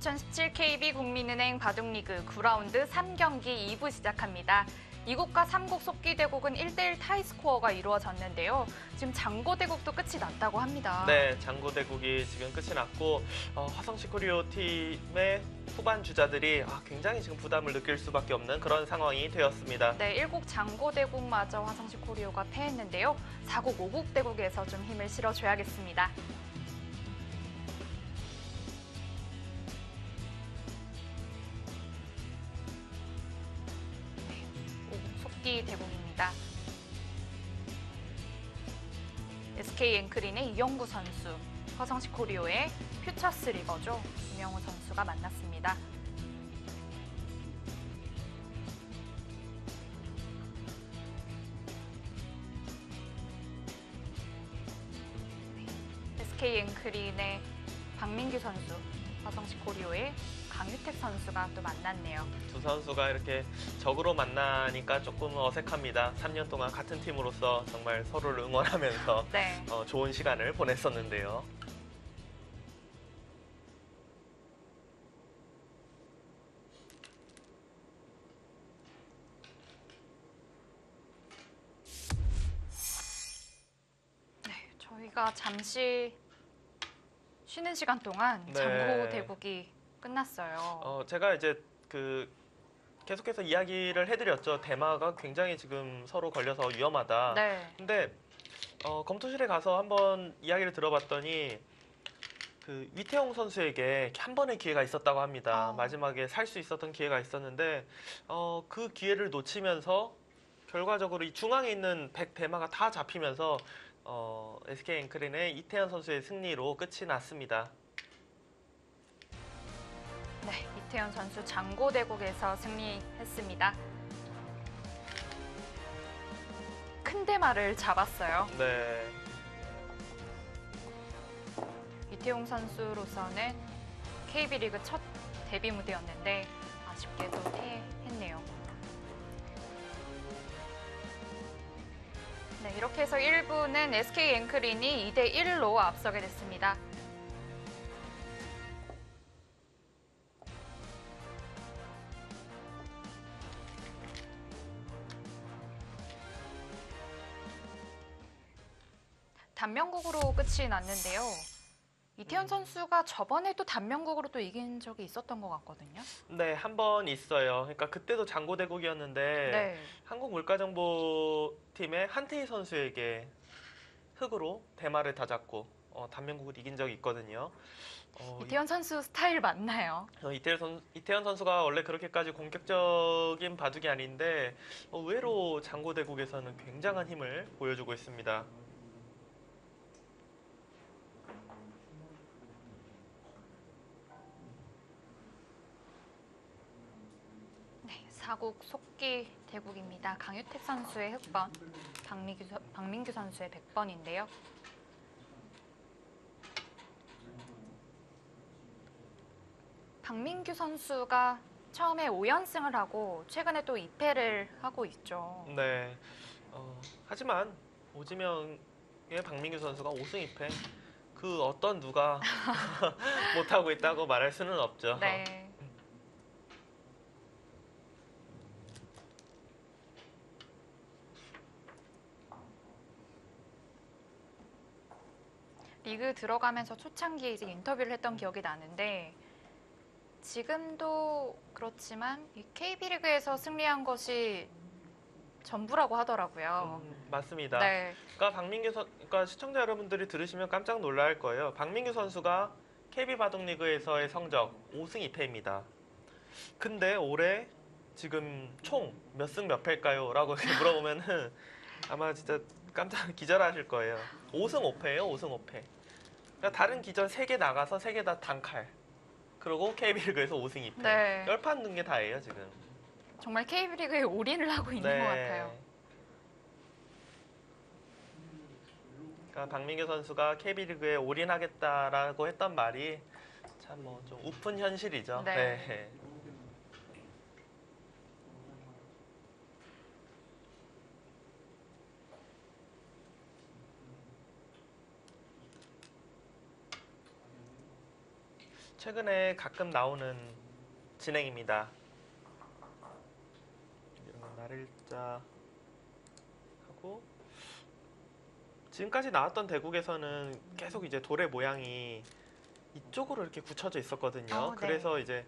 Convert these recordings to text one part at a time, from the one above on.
2017 KB 국민은행 바둑리그 9라운드 3경기 2부 시작합니다. 2국과 3국 속기대국은 1대1 타이스코어가 이루어졌는데요. 지금 장고대국도 끝이 났다고 합니다. 네, 장고대국이 지금 끝이 났고 화성시 코리오 팀의 후반 주자들이 굉장히 지금 부담을 느낄 수밖에 없는 그런 상황이 되었습니다. 네, 1국 장고대국마저 화성시 코리오가 패했는데요. 4국 5국 대국에서 좀 힘을 실어줘야겠습니다. 대국입니다. SK 앵크린의 이영구 선수, 화성시 코리오의 퓨처스 리버죠. 김영우 선수가 만났습니다. SK 앵크린의 박민규 선수, 화성시 코리오의 강유택 선수가 또 만났네요. 두 선수가 이렇게 적으로 만나니까 조금 어색합니다. 3년 동안 같은 팀으로서 정말 서로를 응원하면서 네. 좋은 시간을 보냈었는데요. 네, 저희가 잠시 쉬는 시간 동안 네. 장고 대국이 끝났어요. 제가 이제 계속해서 이야기를 해드렸죠. 대마가 굉장히 지금 서로 걸려서 위험하다. 네. 근데 검토실에 가서 한번 이야기를 들어봤더니 위태용 선수에게 한 번의 기회가 있었다고 합니다. 마지막에 살 수 있었던 기회가 있었는데 그 기회를 놓치면서 결과적으로 이 중앙에 있는 100대마가 다 잡히면서 SK 앵크린의 이태현 선수의 승리로 끝이 났습니다. 네, 이태현 선수 장고대국에서 승리했습니다. 큰 대마를 잡았어요. 네. 이태용 선수로서는 KB리그 첫 데뷔 무대였는데 아쉽게도 패했네요. 네, 이렇게 해서 1부는 SK 앵크린이 2대1로 앞서게 됐습니다. 단명국으로 끝이 났는데요. 이태현 선수가 저번에도 단명국으로 또 이긴 적이 있었던 것 같거든요. 네, 한 번 있어요. 그러니까 그때도 장고대국이었는데 네. 한국물가정보팀의 한태희 선수에게 흙으로 대마를 다 잡고 단명국을 이긴 적이 있거든요. 이태현 선수 스타일 맞나요? 이태현 선수가 원래 그렇게까지 공격적인 바둑이 아닌데 의외로 장고대국에서는 굉장한 힘을 보여주고 있습니다. 사국 속기 대국입니다. 강유택 선수의 흑번, 박민규 선수의 100번인데요. 박민규 선수가 처음에 5연승을 하고 최근에 또 2패를 하고 있죠. 네. 하지만 오지명의 박민규 선수가 5승 2패 그 어떤 누가 못하고 있다고 말할 수는 없죠. 네. 리그 들어가면서 초창기에 이제 인터뷰를 했던 기억이 나는데 지금도 그렇지만 이 KB리그에서 승리한 것이 전부라고 하더라고요. 맞습니다. 네. 그러니까 시청자 여러분들이 들으시면 깜짝 놀랄 거예요. 박민규 선수가 KB 바둑리그에서의 성적 5승 2패입니다. 근데 올해 지금 총 몇 승 몇 패일까요? 라고 이렇게 물어보면은 아마 진짜 깜짝 기절하실 거예요. 5승 5패예요. 5승 5패. 그러니까 다른 기전 3개 나가서 3개 다 단칼. 그리고 KB리그에서 5승 2패. 네. 10판 넣은 게 다예요, 지금. 정말 KB리그에 올인을 하고 있는 것 같아요. 그러니까 박민규 선수가 KB리그에 올인하겠다라고 했던 말이 참 좀 우픈 현실이죠. 네. 네. 최근에 가끔 나오는 진행입니다. 이런 거 날일자 하고 지금까지 나왔던 대국에서는 계속 이제 돌의 모양이 이쪽으로 이렇게 굳혀져 있었거든요. 네. 그래서 이제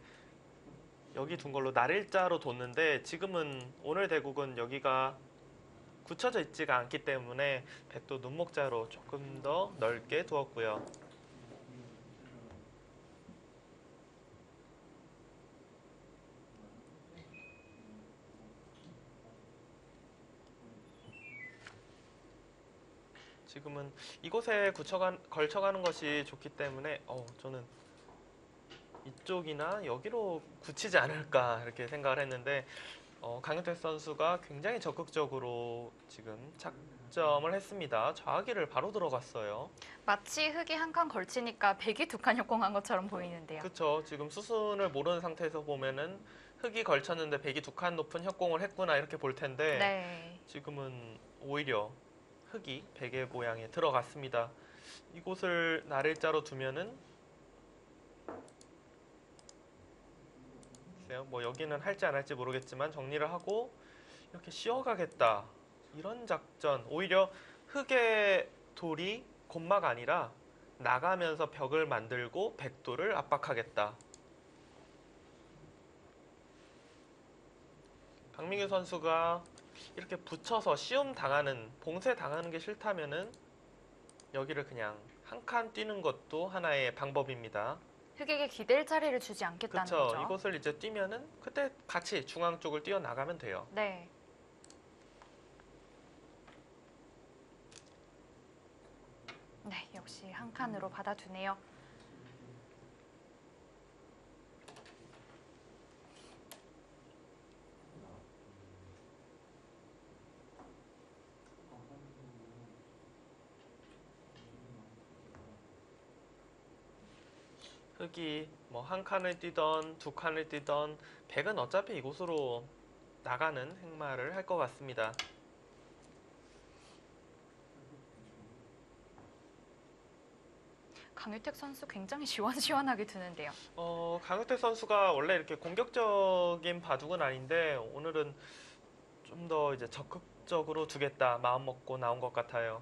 여기 둔 걸로 날일자로 뒀는데 지금은 오늘 대국은 여기가 굳혀져 있지가 않기 때문에 백도 눈목자로 조금 더 넓게 두었고요. 지금은 이곳에 걸쳐가는 것이 좋기 때문에 저는 이쪽이나 여기로 굳히지 않을까 이렇게 생각을 했는데 강윤택 선수가 굉장히 적극적으로 지금 착점을 했습니다. 좌기를 바로 들어갔어요. 마치 흙이 한 칸 걸치니까 백이 두 칸 협공한 것처럼 보이는데요. 그렇죠. 지금 수순을 모르는 상태에서 보면은 흙이 걸쳤는데 백이 두 칸 높은 협공을 했구나 이렇게 볼 텐데 네. 지금은 오히려 흙이 백의 모양에 들어갔습니다. 이곳을 날일자로 두면은 글쎄요, 뭐 여기는 할지 안 할지 모르겠지만 정리를 하고 이렇게 씌워가겠다 이런 작전. 오히려 흙의 돌이 곤마가 아니라 나가면서 벽을 만들고 백도를 압박하겠다. 박민규 선수가 이렇게 붙여서 시움 당하는, 봉쇄 당하는 게 싫다면은 여기를 그냥 한 칸 뛰는 것도 하나의 방법입니다. 흙에게 기댈 자리를 주지 않겠다는 그렇죠. 거죠. 이곳을 이제 뛰면은 그때 같이 중앙 쪽을 뛰어 나가면 돼요. 네. 네, 역시 한 칸으로 받아두네요. 흙이 뭐 한 칸을 뛰던 두 칸을 뛰던 백은 어차피 이곳으로 나가는 행마를 할 것 같습니다. 강유택 선수 굉장히 시원시원하게 두는데요. 강효태 선수가 원래 이렇게 공격적인 바둑은 아닌데 오늘은 좀 더 이제 적극적으로 두겠다 마음 먹고 나온 것 같아요.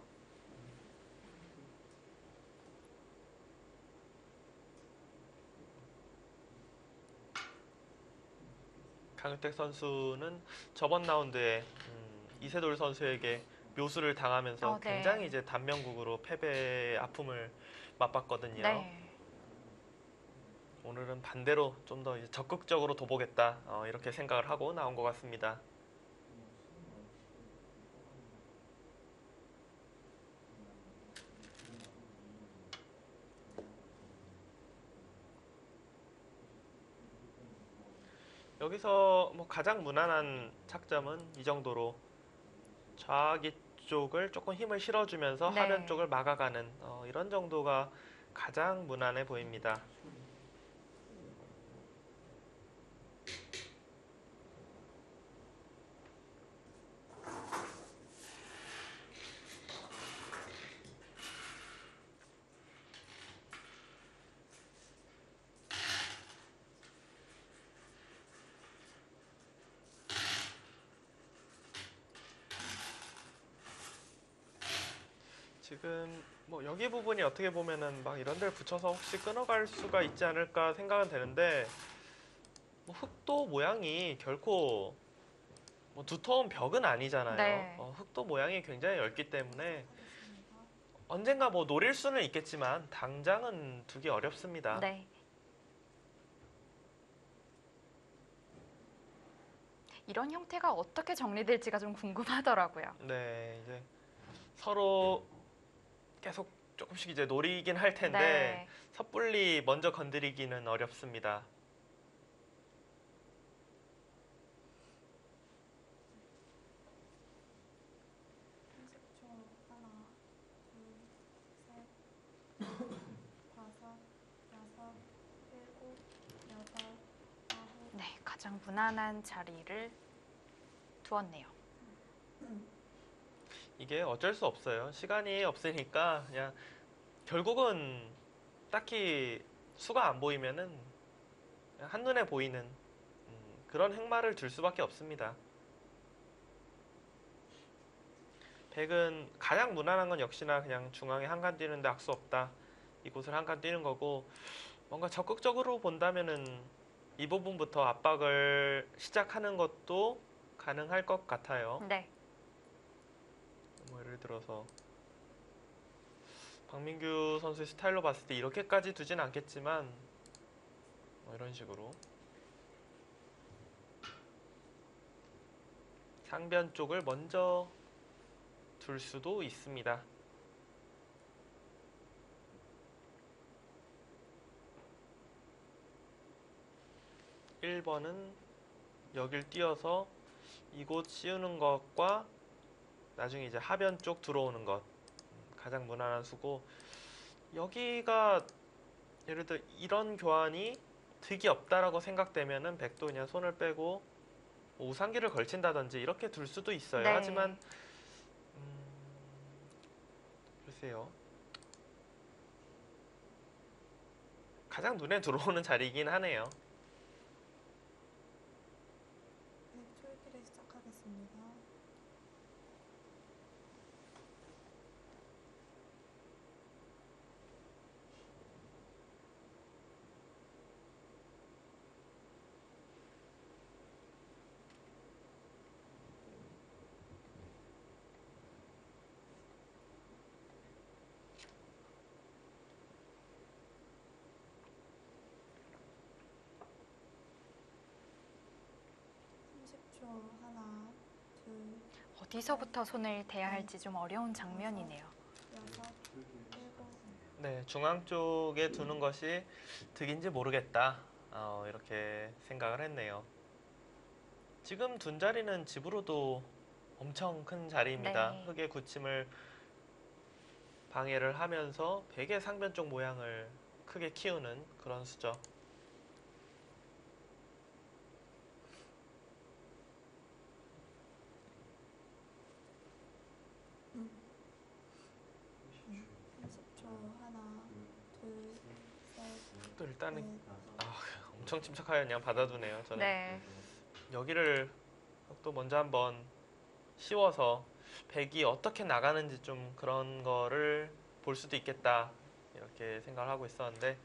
강효택 선수는 저번 라운드에 이세돌 선수에게 묘수를 당하면서 네. 굉장히 이제 단명국으로 패배의 아픔을 맛봤거든요. 네. 오늘은 반대로 좀 더 적극적으로 둬보겠다 이렇게 생각을 하고 나온 것 같습니다. 여기서 뭐 가장 무난한 착점은 이 정도로 좌기 쪽을 조금 힘을 실어주면서 네. 하변 쪽을 막아가는 이런 정도가 가장 무난해 보입니다. 지금 뭐 여기 부분이 어떻게 보면은 막 이런 데를 붙여서 혹시 끊어갈 수가 있지 않을까 생각은 되는데 뭐 흑도 모양이 결코 뭐 두터운 벽은 아니잖아요. 네. 흑도 모양이 굉장히 얇기 때문에 언젠가 뭐 노릴 수는 있겠지만 당장은 두기 어렵습니다. 네. 이런 형태가 어떻게 정리될지가 좀 궁금하더라고요. 네, 이제 서로 계속 조금씩 이제 노리긴 할 텐데 네. 섣불리 먼저 건드리기는 어렵습니다. 총 하나, 둘, 셋, 다섯, 여섯, 일곱, 여덟, 아홉. 네, 가장 무난한 자리를 두었네요. 이게 어쩔 수 없어요. 시간이 없으니까 그냥 결국은 딱히 수가 안 보이면은 그냥 한눈에 보이는 그런 행마를 둘 수밖에 없습니다. 백은 가장 무난한 건 역시나 그냥 중앙에 한 칸 뛰는데 악수 없다. 이곳을 한 칸 뛰는 거고, 뭔가 적극적으로 본다면은 이 부분부터 압박을 시작하는 것도 가능할 것 같아요. 네. 뭐 예를 들어서 박민규 선수의 스타일로 봤을 때 이렇게까지 두진 않겠지만 뭐 이런 식으로 상변 쪽을 먼저 둘 수도 있습니다. 1번은 여길 띄어서 이곳 씌우는 것과 나중에 이제 하변 쪽 들어오는 것 가장 무난한 수고, 여기가 예를 들어 이런 교환이 득이 없다라고 생각되면은 백도 그냥 손을 빼고 뭐 우상기를 걸친다든지 이렇게 둘 수도 있어요. 네. 하지만 글쎄요, 가장 눈에 들어오는 자리이긴 하네요. 네, 초읽기를 시작하겠습니다. 30초. 하나, 둘, 어디서부터 손을 대야 할지 좀 어려운 장면이네요. 여섯, 일곱. 네, 중앙 쪽에 두는 것이 득인지 모르겠다. 이렇게 생각을 했네요. 지금 둔 자리는 집으로도 엄청 큰 자리입니다. 네. 흙의 굳힘을 방해를 하면서 백의 상변 쪽 모양을 크게 키우는 그런 수죠. 음. 30초. 하나, 둘, 셋, 또 일단은 넷. 엄청 침착하게 그냥 받아두네요. 저는 네. 여기를 또 먼저 한번 씌워서 백이 어떻게 나가는지 좀 그런 거를 볼 수도 있겠다 이렇게 생각을 하고 있었는데,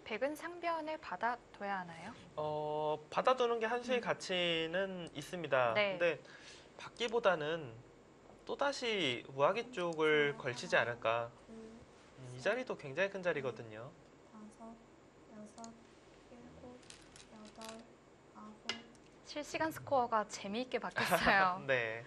백은 상변을 받아둬야 하나요? 받아두는 게 한 수의 가치는 있습니다. 네. 근데 받기보다는 또다시 우아기 쪽을 걸치지 않을까. 둘, 이 자리도 굉장히 큰 자리거든요. 다섯, 여섯, 일곱, 여덟, 아홉. 실시간 스코어가 재미있게 바뀌었어요. 네.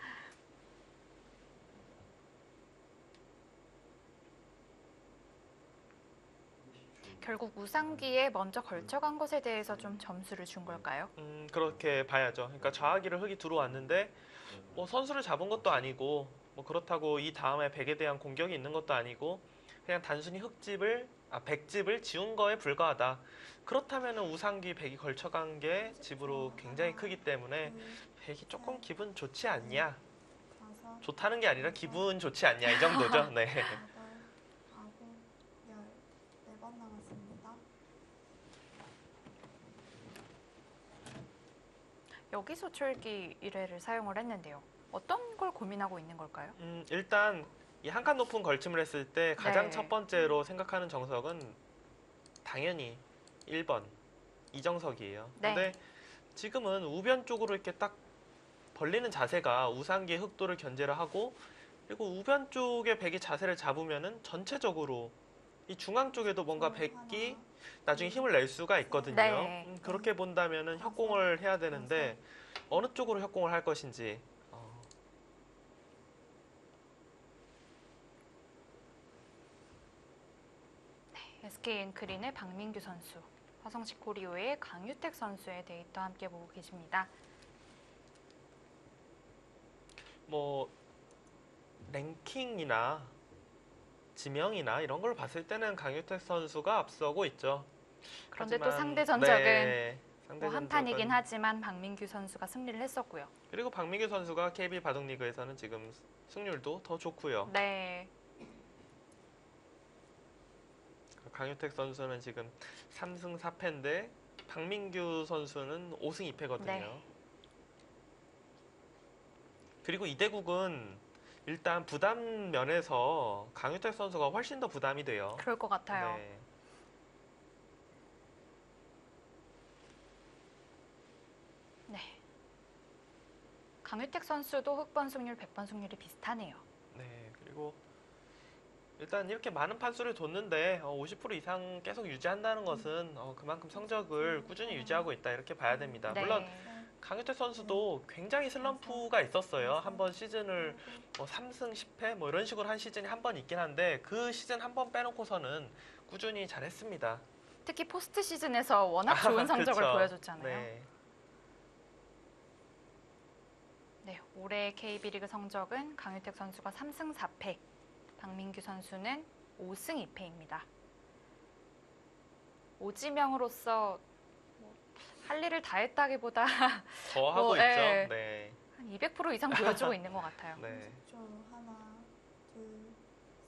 결국 우상기에 먼저 걸쳐간 것에 대해서 좀 점수를 준 걸까요? 그렇게 봐야죠. 그러니까 좌하기를 흙이 들어왔는데 뭐 선수를 잡은 것도 아니고 뭐 그렇다고 이 다음에 백에 대한 공격이 있는 것도 아니고 그냥 단순히 백집을 지운 거에 불과하다. 그렇다면 우상기 백이 걸쳐간 게 집으로 굉장히 크기 때문에 둘, 백이 조금 기분 좋지 않냐? 다섯, 좋다는 게 아니라 기분 좋지 않냐 이 정도죠. 네. 여덟, 아홉, 열. 4번 남았습니다. 여기서 초읽기 1회를 사용을 했는데요. 어떤 걸 고민하고 있는 걸까요? 일단 이 한 칸 높은 걸침을 했을 때 가장 네. 첫 번째로 생각하는 정석은 당연히 1번 이정석이에요. 네. 근데 지금은 우변 쪽으로 이렇게 딱 벌리는 자세가 우상기의 흑도를 견제를 하고, 그리고 우변 쪽에 백이 자세를 잡으면은 전체적으로 이 중앙 쪽에도 뭔가 백이 나중에 힘을 낼 수가 있거든요. 네. 그렇게 본다면은 협공을 해야 되는데 어느 쪽으로 협공을 할 것인지. SK 앵크린의 박민규 선수, 화성시 코리오의 강유택 선수의 데이터 함께 보고 계십니다. 뭐 랭킹이나 지명이나 이런 걸 봤을 때는 강유택 선수가 앞서고 있죠. 그런데 또 하지만, 상대 전적은 네, 상대 뭐 한 전적은- 판이긴 하지만 박민규 선수가 승리를 했었고요. 그리고 박민규 선수가 KB 바둑리그에서는 지금 승률도 더 좋고요. 네. 강유택 선수는 지금 3승 4패인데 박민규 선수는 5승 2패거든요. 네. 그리고 이대국은 일단 부담 면에서 강유택 선수가 훨씬 더 부담이 돼요. 그럴 것 같아요. 네. 네. 강유택 선수도 흑번 승률, 백번 승률이 비슷하네요. 네. 그리고 일단 이렇게 많은 판수를 뒀는데 50% 이상 계속 유지한다는 것은 그만큼 성적을 꾸준히 유지하고 있다 이렇게 봐야 됩니다. 네. 물론 강유택 선수도 굉장히 슬럼프가 있었어요. 한번 시즌을 3승 10패 뭐 이런 식으로 한 시즌이 한 번 있긴 한데 그 시즌 한 번 빼놓고서는 꾸준히 잘했습니다. 특히 포스트 시즌에서 워낙 좋은 성적을 그쵸. 보여줬잖아요. 네. 네, 올해 KB리그 성적은 강유택 선수가 3승 4패, 박민규 선수는 5승 2패입니다. 오지명으로서 할 일을 다 했다기보다 더 하고 있죠. 네. 네. 한 200% 이상 보여주고 있는 것 같아요. 네. 30초. 하나, 둘,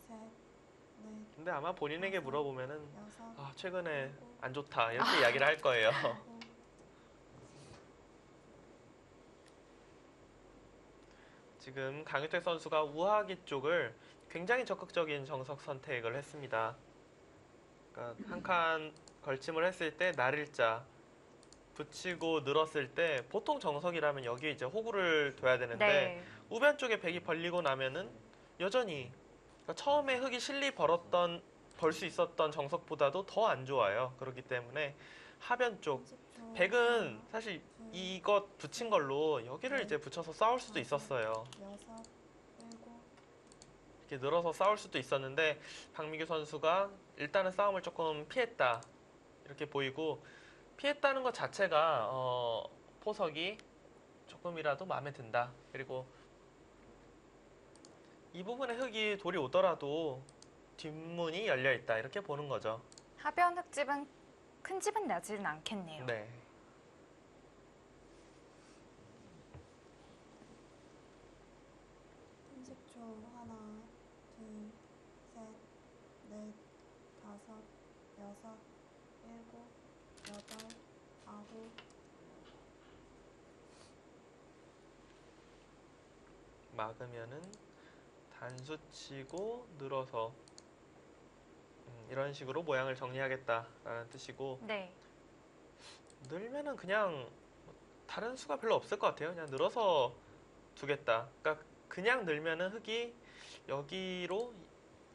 셋, 넷, 근데 아마 본인에게 물어보면은 여섯, 최근에 안 좋다 이렇게 이야기를 할 거예요. 일곱. 지금 강유택 선수가 우하기 쪽을 굉장히 적극적인 정석 선택을 했습니다. 그러니까 한 칸 걸침을 했을 때 날일자 붙이고 늘었을 때 보통 정석이라면 여기에 이제 호구를 둬야 되는데 네, 우변 쪽에 백이 벌리고 나면은 여전히 그러니까 처음에 흙이 실리 벌 수 있었던 정석보다도 더 안 좋아요. 그렇기 때문에 하변 쪽 30초. 백은 하나, 사실 둘, 이것 붙인 걸로 여기를 이제 붙여서 싸울 수도 있었어요. 여섯, 일곱, 이렇게 늘어서 싸울 수도 있었는데 박민규 선수가 일단은 싸움을 조금 피했다 이렇게 보이고 피했다는 것 자체가 포석이 조금이라도 마음에 든다. 그리고 이 부분에 흙이 돌이 오더라도 뒷문이 열려 있다 이렇게 보는 거죠. 하변 흙집은 큰 집은 나지는 않겠네요. 네. 초 하나, 둘, 셋, 넷, 다섯, 여섯, 일곱, 여덟, 아홉. 막으면은 단수 치고 늘어서 이런 식으로 모양을 정리하겠다라는 뜻이고 네, 늘면은 그냥 다른 수가 별로 없을 것 같아요. 그냥 늘어서 두겠다. 그러니까 그냥 늘면은 흙이 여기로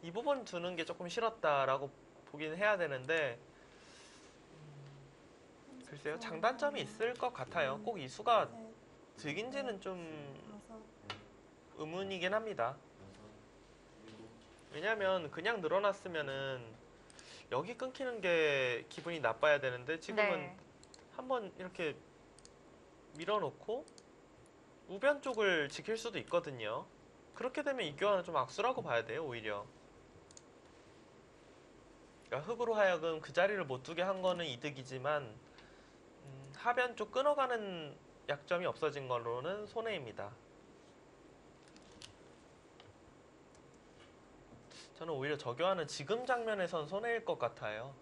이 부분 두는 게 조금 싫었다라고 보긴 해야 되는데 글쎄요. 장단점이 있을 것 같아요. 꼭 이 수가 득인지는 좀 다섯, 의문이긴 합니다. 왜냐면 그냥 늘어났으면은 여기 끊기는 게 기분이 나빠야 되는데 지금은 네. 한번 이렇게 밀어놓고 우변 쪽을 지킬 수도 있거든요. 그렇게 되면 이 교환은 좀 악수라고 봐야 돼요, 오히려. 그러니까 흙으로 하여금 그 자리를 못 두게 한 거는 이득이지만 하변 쪽 끊어가는 약점이 없어진 걸로는 손해입니다. 저는 오히려 저 교환은 지금 장면에선 손해일 것 같아요.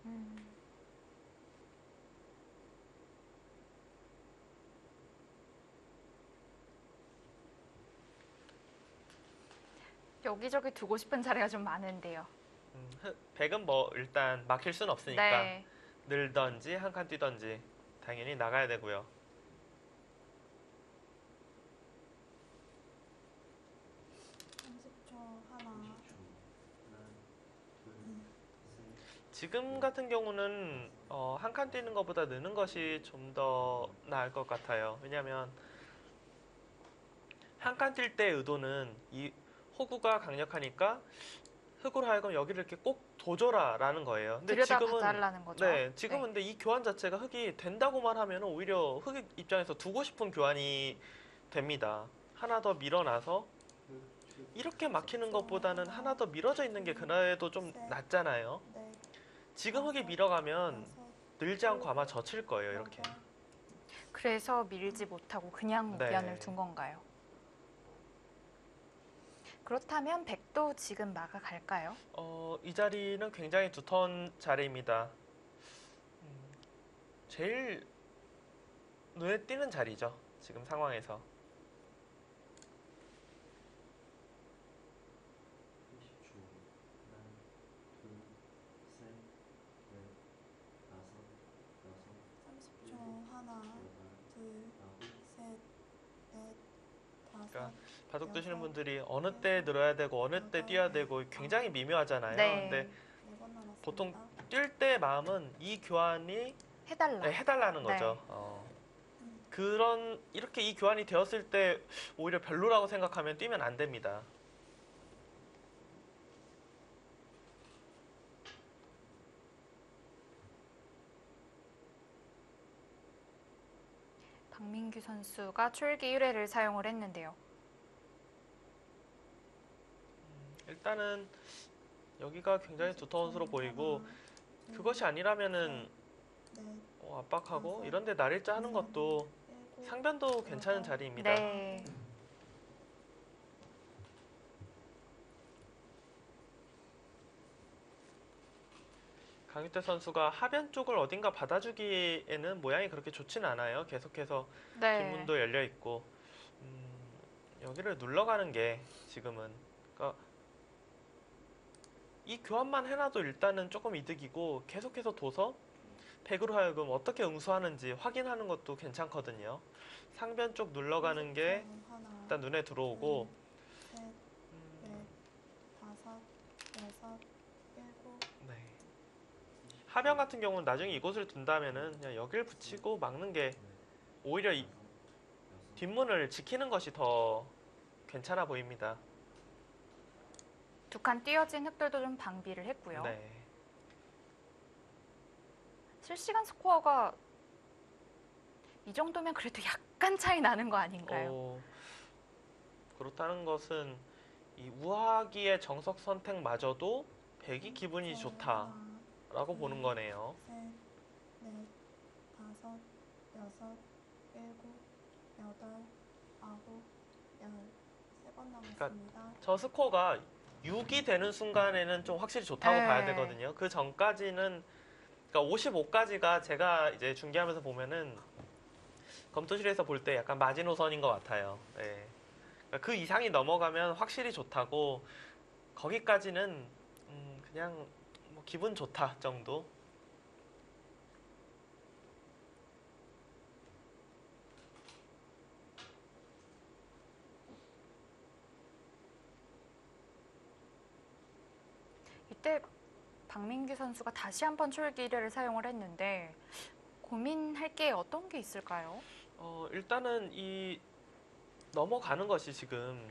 여기저기 두고 싶은 자리가 좀 많은데요. 백은 뭐 일단 막힐 수는 없으니까 네, 늘던지 한 칸 뛰던지 당연히 나가야 되고요. 초 하나, 지금 같은 경우는 한 칸 뛰는 것보다 느는 것이 좀 더 나을 것 같아요. 왜냐하면 한 칸 뛸 때 의도는 이 호구가 강력하니까 흙으로 하여금 여기를 이렇게 꼭 도줘라라는 거예요. 근데 들여다봐달라는 거죠. 네, 지금은 근데 이 교환 자체가 흙이 된다고만 하면 오히려 흙 입장에서 두고 싶은 교환이 됩니다. 하나 더 밀어놔서 이렇게 막히는 것보다는 하나 더 밀어져 있는 게 그래도 좀 낫잖아요. 넷, 지금 흙이 밀어가면 다섯, 늘지 않고 아마 젖힐 거예요, 이렇게. 여덟, 그래서 밀지 못하고 그냥 네. 무기한을 둔 건가요? 그렇다면 백도 지금 막아갈까요? 이 자리는 굉장히 두터운 자리입니다. 제일 눈에 띄는 자리죠. 지금 상황에서. 20초. 하나, 둘, 셋, 넷, 다섯, 여섯, 30초. 하나, 여덟, 둘, 아홉, 셋, 넷, 다섯. 그러니까 바둑 두시는 분들이 어느 때 늘어야 되고 어느 때 뛰어야 되고 굉장히 미묘하잖아요. 네. 근데 4번 남았습니다. 보통 뛸 때 마음은 이 교환이 해달라. 네, 해달라는 네. 거죠. 이렇게 이 교환이 되었을 때 오히려 별로라고 생각하면 뛰면 안 됩니다. 박민규 선수가 촐기 1회를 사용을 했는데요. 일단은 여기가 굉장히 두터운 수로 보이고 하나, 둘, 그것이 아니라면은 넷, 압박하고 이런데 날일자 하는 것도 일곱, 상변도 괜찮은 자리입니다. 네. 강유태 선수가 하변 쪽을 어딘가 받아주기에는 모양이 그렇게 좋진 않아요. 계속해서 네. 뒷문도 열려 있고 여기를 눌러가는 게 지금은 그러니까 이 교환만 해놔도 일단은 조금 이득이고 계속해서 둬서 백으로 하여금 어떻게 응수하는지 확인하는 것도 괜찮거든요. 상변 쪽 눌러가는 게 30초. 하나, 일단 눈에 들어오고 둘, 셋, 넷, 다섯, 여섯, 일곱. 네. 하변 같은 경우는 나중에 이곳을 둔다면은 그냥 여길 붙이고 막는 게 오히려 이 뒷문을 지키는 것이 더 괜찮아 보입니다. 두 칸 띄어진 흙들도 좀 방비를 했고요. 네. 실시간 스코어가 이 정도면 그래도 약간 차이 나는 거 아닌가요? 그렇다는 것은 이 우하기의 정석 선택마저도 백이 기분이 30초. 좋다라고 하나, 보는 거네요. 셋, 넷, 다섯, 여섯, 일곱, 여덟, 아홉, 열. 3번 남았습니다. 저 스코어가 6이 되는 순간에는 좀 확실히 좋다고 네. 봐야 되거든요. 그 전까지는 그러니까 55까지가 제가 이제 중계하면서 보면은 검토실에서 볼 때 약간 마지노선인 것 같아요. 네. 그러니까 그 이상이 넘어가면 확실히 좋다고 거기까지는 그냥 뭐 기분 좋다 정도. 이때 박민규 선수가 다시 한번 촐기 1회를 사용을 했는데 고민할 게 어떤 게 있을까요? 일단은 이 넘어가는 것이 지금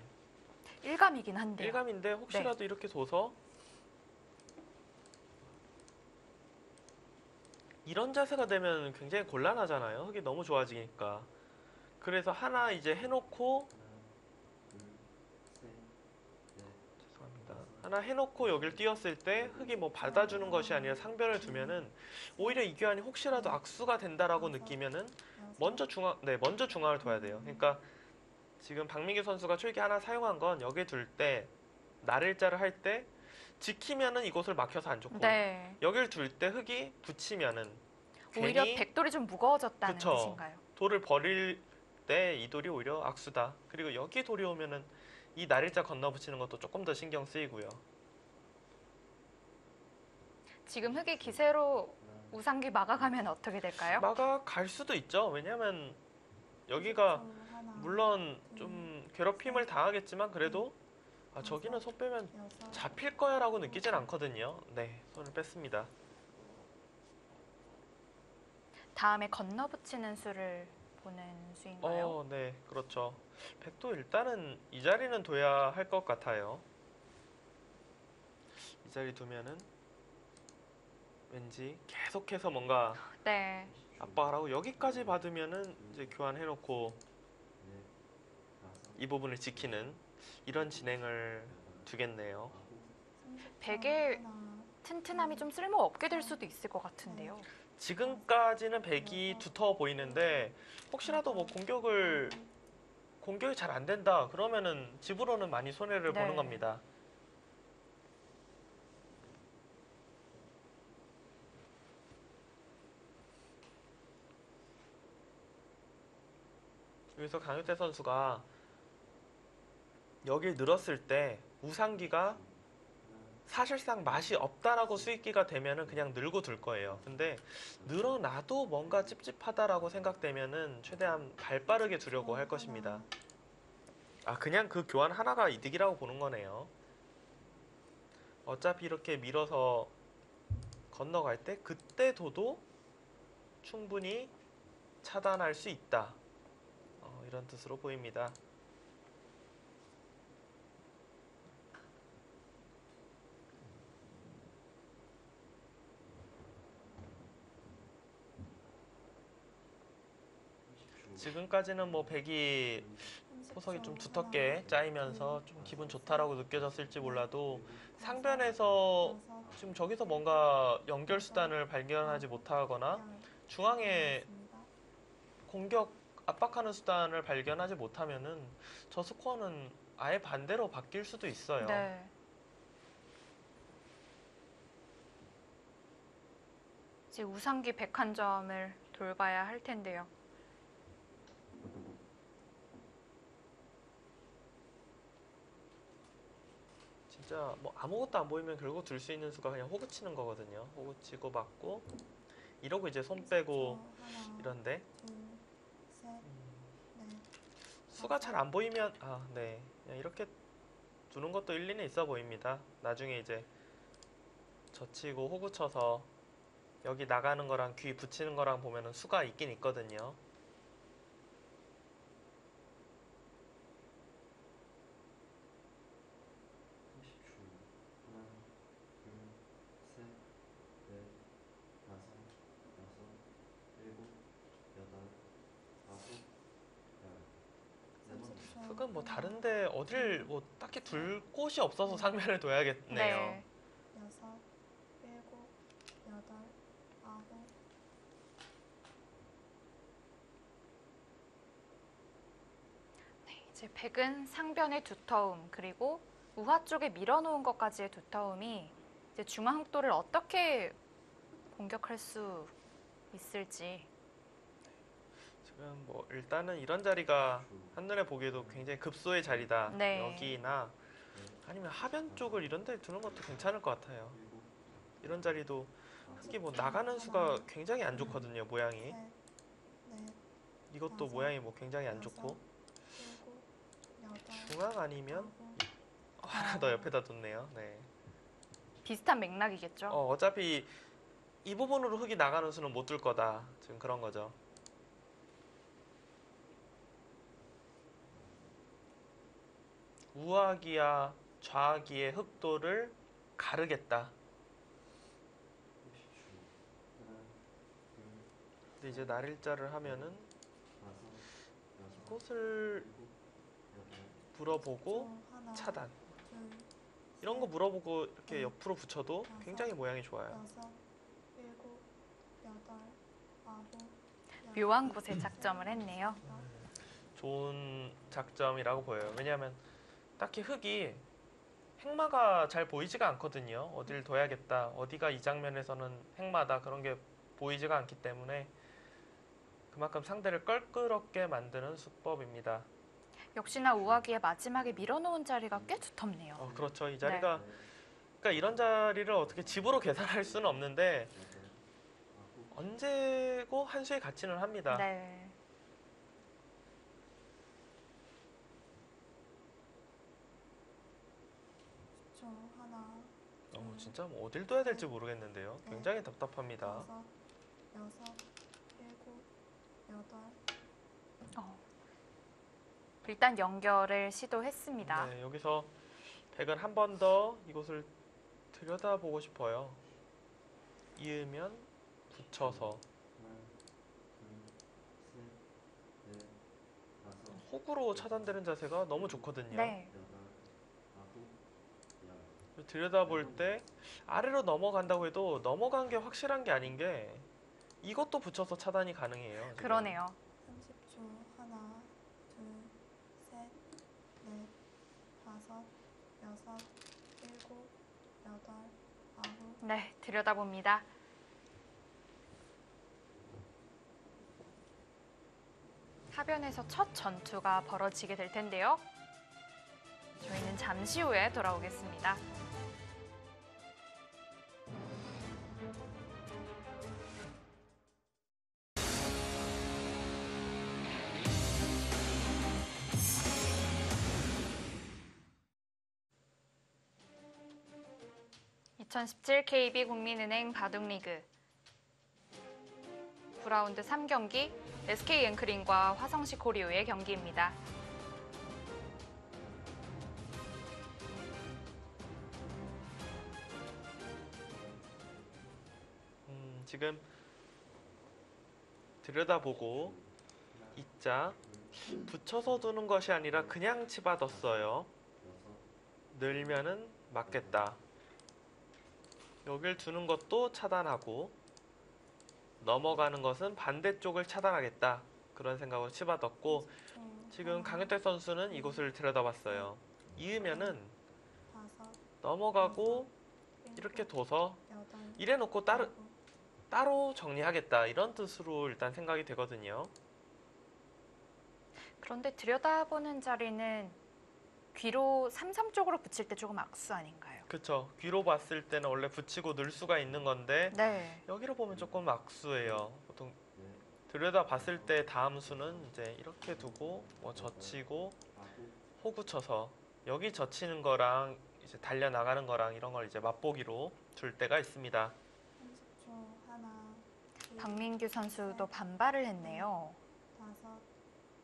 일감이긴 한데요. 일감인데 혹시라도 이렇게 둬서 이런 자세가 되면 굉장히 곤란하잖아요. 흙이 너무 좋아지니까. 그래서 하나 이제 해놓고 죄송합니다. 하나 해놓고 여길 띄었을 때 흙이 뭐 받아주는 것이 아니라 상변을 두면은 오히려 이 교환이 혹시라도 악수가 된다라고 느끼면은 먼저 중앙을 둬야 돼요. 그러니까 지금 박민규 선수가 촐기 하나 사용한 건 여기 둘 때 날일자를 할 때 지키면은 이곳을 막혀서 안 좋고 네. 여길 둘 때 흙이 붙이면은 오히려 괜히 백돌이 좀 무거워졌다는 그쵸. 뜻인가요? 돌을 버릴 때 이 돌이 오히려 악수다. 그리고 여기 돌이 오면은 이 날일자 건너 붙이는 것도 조금 더 신경 쓰이고요. 지금 흙이 기세로 우상기 막아가면 어떻게 될까요? 막아 갈 수도 있죠. 왜냐면 여기가 하나, 물론 좀 괴롭힘을 당하겠지만 그래도 저기는 손 빼면 여섯, 잡힐 거야 라고 느끼진 않거든요. 네, 손을 뺐습니다. 다음에 건너붙이는 수를 보는 수인가요? 네, 그렇죠. 백도 일단은 이 자리는 둬야 할 것 같아요. 이 자리 두면은 왠지 계속해서 뭔가 네. 압박을 하고 여기까지 받으면은 이제 교환해놓고 이 부분을 지키는 이런 진행을 두겠네요. 30초. 베개 하나, 튼튼함이 좀 쓸모없게 될 수도 있을 것 같은데요. 지금까지는 백이 두터워 보이는데 혹시라도 뭐 공격이 잘 안 된다 그러면은 집으로는 많이 손해를 네. 보는 겁니다. 여기서 강효태 선수가 여길 늘었을 때 우상기가 사실상 맛이 없다라고 수익기가 되면은 그냥 늘고 둘 거예요. 근데 늘어나도 뭔가 찝찝하다라고 생각되면은 최대한 발 빠르게 두려고 할 것입니다. 아, 그냥 그 교환 하나가 이득이라고 보는 거네요. 어차피 이렇게 밀어서 건너갈 때 그때 둬도 충분히 차단할 수 있다. 이런 뜻으로 보입니다. 지금까지는 뭐 백이 포석이 좀 두텁게 짜이면서 좀 기분 좋다라고 느껴졌을지 몰라도 상변에서 지금 저기서 뭔가 연결 수단을 발견하지 못하거나 중앙에 공격 압박하는 수단을 발견하지 못하면은 저 스코어는 아예 반대로 바뀔 수도 있어요. 네. 이제 우상기 101점을 돌봐야 할 텐데요. 진짜 뭐 아무것도 안 보이면 결국 들 수 있는 수가 그냥 호구 치는 거거든요. 호구 치고 맞고 이러고 이제 손 빼고 이런데 수가 잘 안 보이면 네, 그냥 이렇게 두는 것도 일리는 있어 보입니다. 나중에 이제 젖히고 호구 쳐서 여기 나가는 거랑 귀 붙이는 거랑 보면은 수가 있긴 있거든요. 흙은 뭐 다른데 어딜 뭐 딱히 둘 곳이 없어서 상면을 둬야겠네요. 네. 6, 7, 8, 9. 이제 백은 상변의 두터움 그리고 우하 쪽에 밀어놓은 것까지의 두터움이 이제 중앙 흑도를 어떻게 공격할 수 있을지. 지금 뭐 일단은 이런 자리가 한눈에 보기에도 굉장히 급소의 자리다. 네. 여기나 아니면 하변 쪽을 이런 데 두는 것도 괜찮을 것 같아요. 이런 자리도 흙이 뭐 나가는 수가 굉장히 안 좋거든요. 모양이. 이것도 모양이 뭐 굉장히 안 좋고 중앙 아니면 하나 더 옆에다 뒀네요. 네. 비슷한 맥락이겠죠. 어차피 이 부분으로 흙이 나가는 수는 못 둘 거다. 지금 그런 거죠. 우하기와 좌하기의 흑도를 가르겠다. 근데 이제 날일자를 하면은 이곳을 물어보고 차단. 이런 거 물어보고 이렇게 옆으로 붙여도 굉장히 모양이 좋아요. 7, 8, 9. 묘한 곳에 작점을 했네요. 좋은 작점이라고 보여요. 왜냐하면 딱히 흙이 행마가 잘 보이지가 않거든요. 어딜 둬야겠다. 어디가 이 장면에서는 행마다 그런 게 보이지가 않기 때문에 그만큼 상대를 껄끄럽게 만드는 수법입니다. 역시나 우하기의 마지막에 밀어놓은 자리가 꽤 두텁네요. 그렇죠. 이 자리가 그러니까 이런 자리를 어떻게 집으로 계산할 수는 없는데 언제고 한 수의 가치는 합니다. 네. 하나. 진짜 뭐 어딜 둬야 될지 모르겠는데요. 굉장히 답답합니다. 6, 7, 8. 일단 연결을 시도했습니다. 네, 여기서 백은 한 번 더 이곳을 들여다보고 싶어요. 이으면 붙여서 호구로 차단되는 자세가 너무 좋거든요. 네. 들여다볼 때 아래로 넘어간다고 해도 넘어간 게 확실한 게 아닌 게 이것도 붙여서 차단이 가능해요. 지금. 그러네요. 30초. 하나, 둘, 셋, 넷, 다섯, 여섯, 일곱, 여덟, 아홉. 네, 들여다봅니다. 하변에서 첫 전투가 벌어지게 될 텐데요. 저희는 잠시 후에 돌아오겠습니다. (2017) KB국민은행 바둑리그 9라운드 3경기 SK 앵크린과 화성시 코리오의 경기입니다. 지금 들여다보고 이자 붙여서 두는 것이 아니라 그냥 치받았어요. 늘면은 맞겠다. 여길 두는 것도 차단하고 넘어가는 것은 반대쪽을 차단하겠다. 그런 생각으로 치받았고 지금 강현택 선수는 이곳을 들여다봤어요. 이으면은 다섯, 넘어가고 일곱, 이렇게 둬서 여덟, 이래놓고 아홉. 따로 정리하겠다. 이런 뜻으로 일단 생각이 되거든요. 그런데 들여다보는 자리는 귀로 3, 3쪽으로 붙일 때 조금 악수 아닌가요? 그쵸. 귀로 봤을 때는 원래 붙이고 늘 수가 있는 건데 네. 여기로 보면 조금 악수예요. 보통 들여다 봤을 때 다음 수는 이제 이렇게 두고 뭐 젖히고 호구 쳐서 여기 젖히는 거랑 이제 달려 나가는 거랑 이런 걸 이제 맛보기로 둘 때가 있습니다. 30초. 하나, 둘, 박민규 선수도 반발을 했네요. 다섯,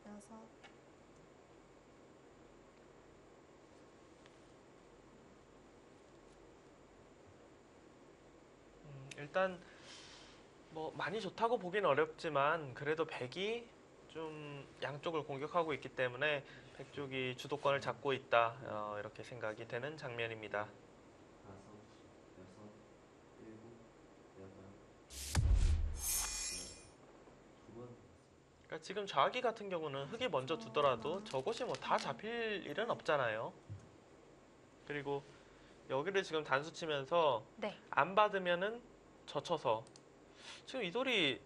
여섯. 일단 뭐 많이 좋다고 보기는 어렵지만 그래도 백이 좀 양쪽을 공격하고 있기 때문에 백 쪽이 주도권을 잡고 있다. 이렇게 생각이 되는 장면입니다. 5, 6, 7, 8, 2번. 그러니까 지금 좌기 같은 경우는 흑이 먼저 두더라도 저것이 뭐 다 잡힐 일은 없잖아요. 그리고 여기를 지금 단수 치면서 네. 안 받으면은 젖혀서 지금 이 돌이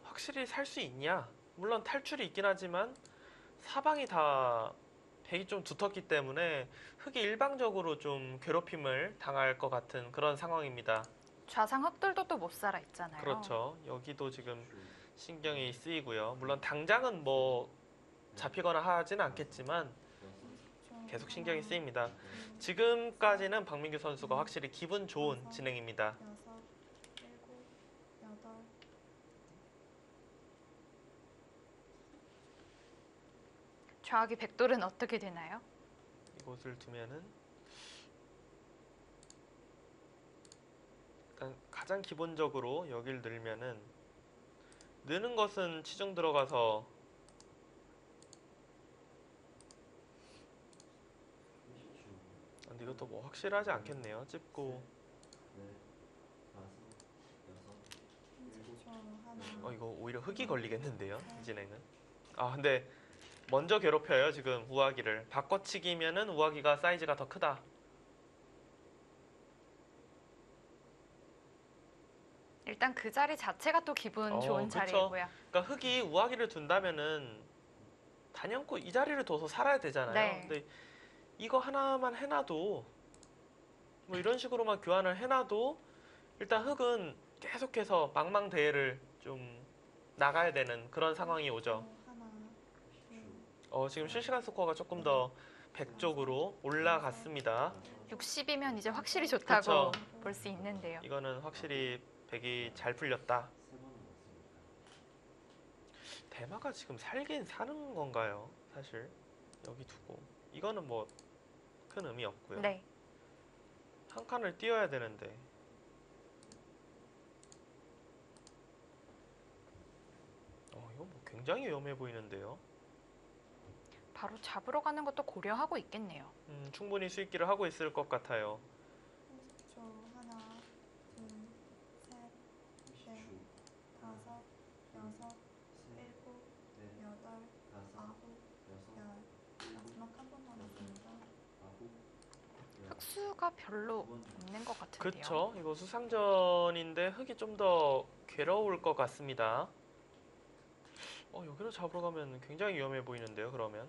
확실히 살 수 있냐? 물론 탈출이 있긴 하지만 사방이 다 백이 좀 두텁기 때문에 흑이 일방적으로 좀 괴롭힘을 당할 것 같은 그런 상황입니다. 좌상 흑돌도 또 못 살아 있잖아요. 그렇죠. 여기도 지금 신경이 쓰이고요. 물론 당장은 뭐 잡히거나 하진 않겠지만 계속 신경이 쓰입니다. 지금까지는 박민규 선수가 확실히 기분 좋은 진행입니다. 여섯, 일곱, 여덟. 좌악이 백돌은 어떻게 되나요? 이곳을 두면은 일단 가장 기본적으로 여길 늘면은 느는 것은 치중 들어가서 근데 이것도 뭐 확실하지 않겠네요. 찝고 30초. 하나, 이거 오히려 흑이 걸리겠는데요. 이 진행은. 근데 먼저 괴롭혀요. 지금 우아기를 바꿔치기면은 우아기가 사이즈가 더 크다. 일단 그 자리 자체가 또 기분 좋은 그쵸. 자리이고요. 그러니까 흑이 우아기를 둔다면은 단연코 이 자리를 둬서 살아야 되잖아요. 네. 근데 이거 하나만 해놔도 뭐 이런 식으로만 교환을 해놔도 일단 흑은 계속해서 망망대해를 좀 나가야 되는 그런 상황이 오죠. 하나, 둘, 지금 실시간 스코어가 조금 더 100 쪽으로 올라갔습니다. 60이면 이제 확실히 좋다고 볼 수 있는데요. 이거는 확실히 백이 잘 풀렸다. 대마가 지금 살긴 사는 건가요? 사실 여기 두고 이거는 뭐 큰 의미 없고요. 네. 한 칸을 띄워야 되는데 이거 뭐 굉장히 위험해 보이는데요. 바로 잡으러 가는 것도 고려하고 있겠네요. 충분히 수익기를 하고 있을 것 같아요. 30초. 하나, 둘, 셋, 넷, 흙수가 별로 없는 것 같은데요. 그쵸? 이거 수상전인데 흙이 좀 더 괴로울 것 같습니다. 여기로 잡으러 가면 굉장히 위험해 보이는데요, 그러면.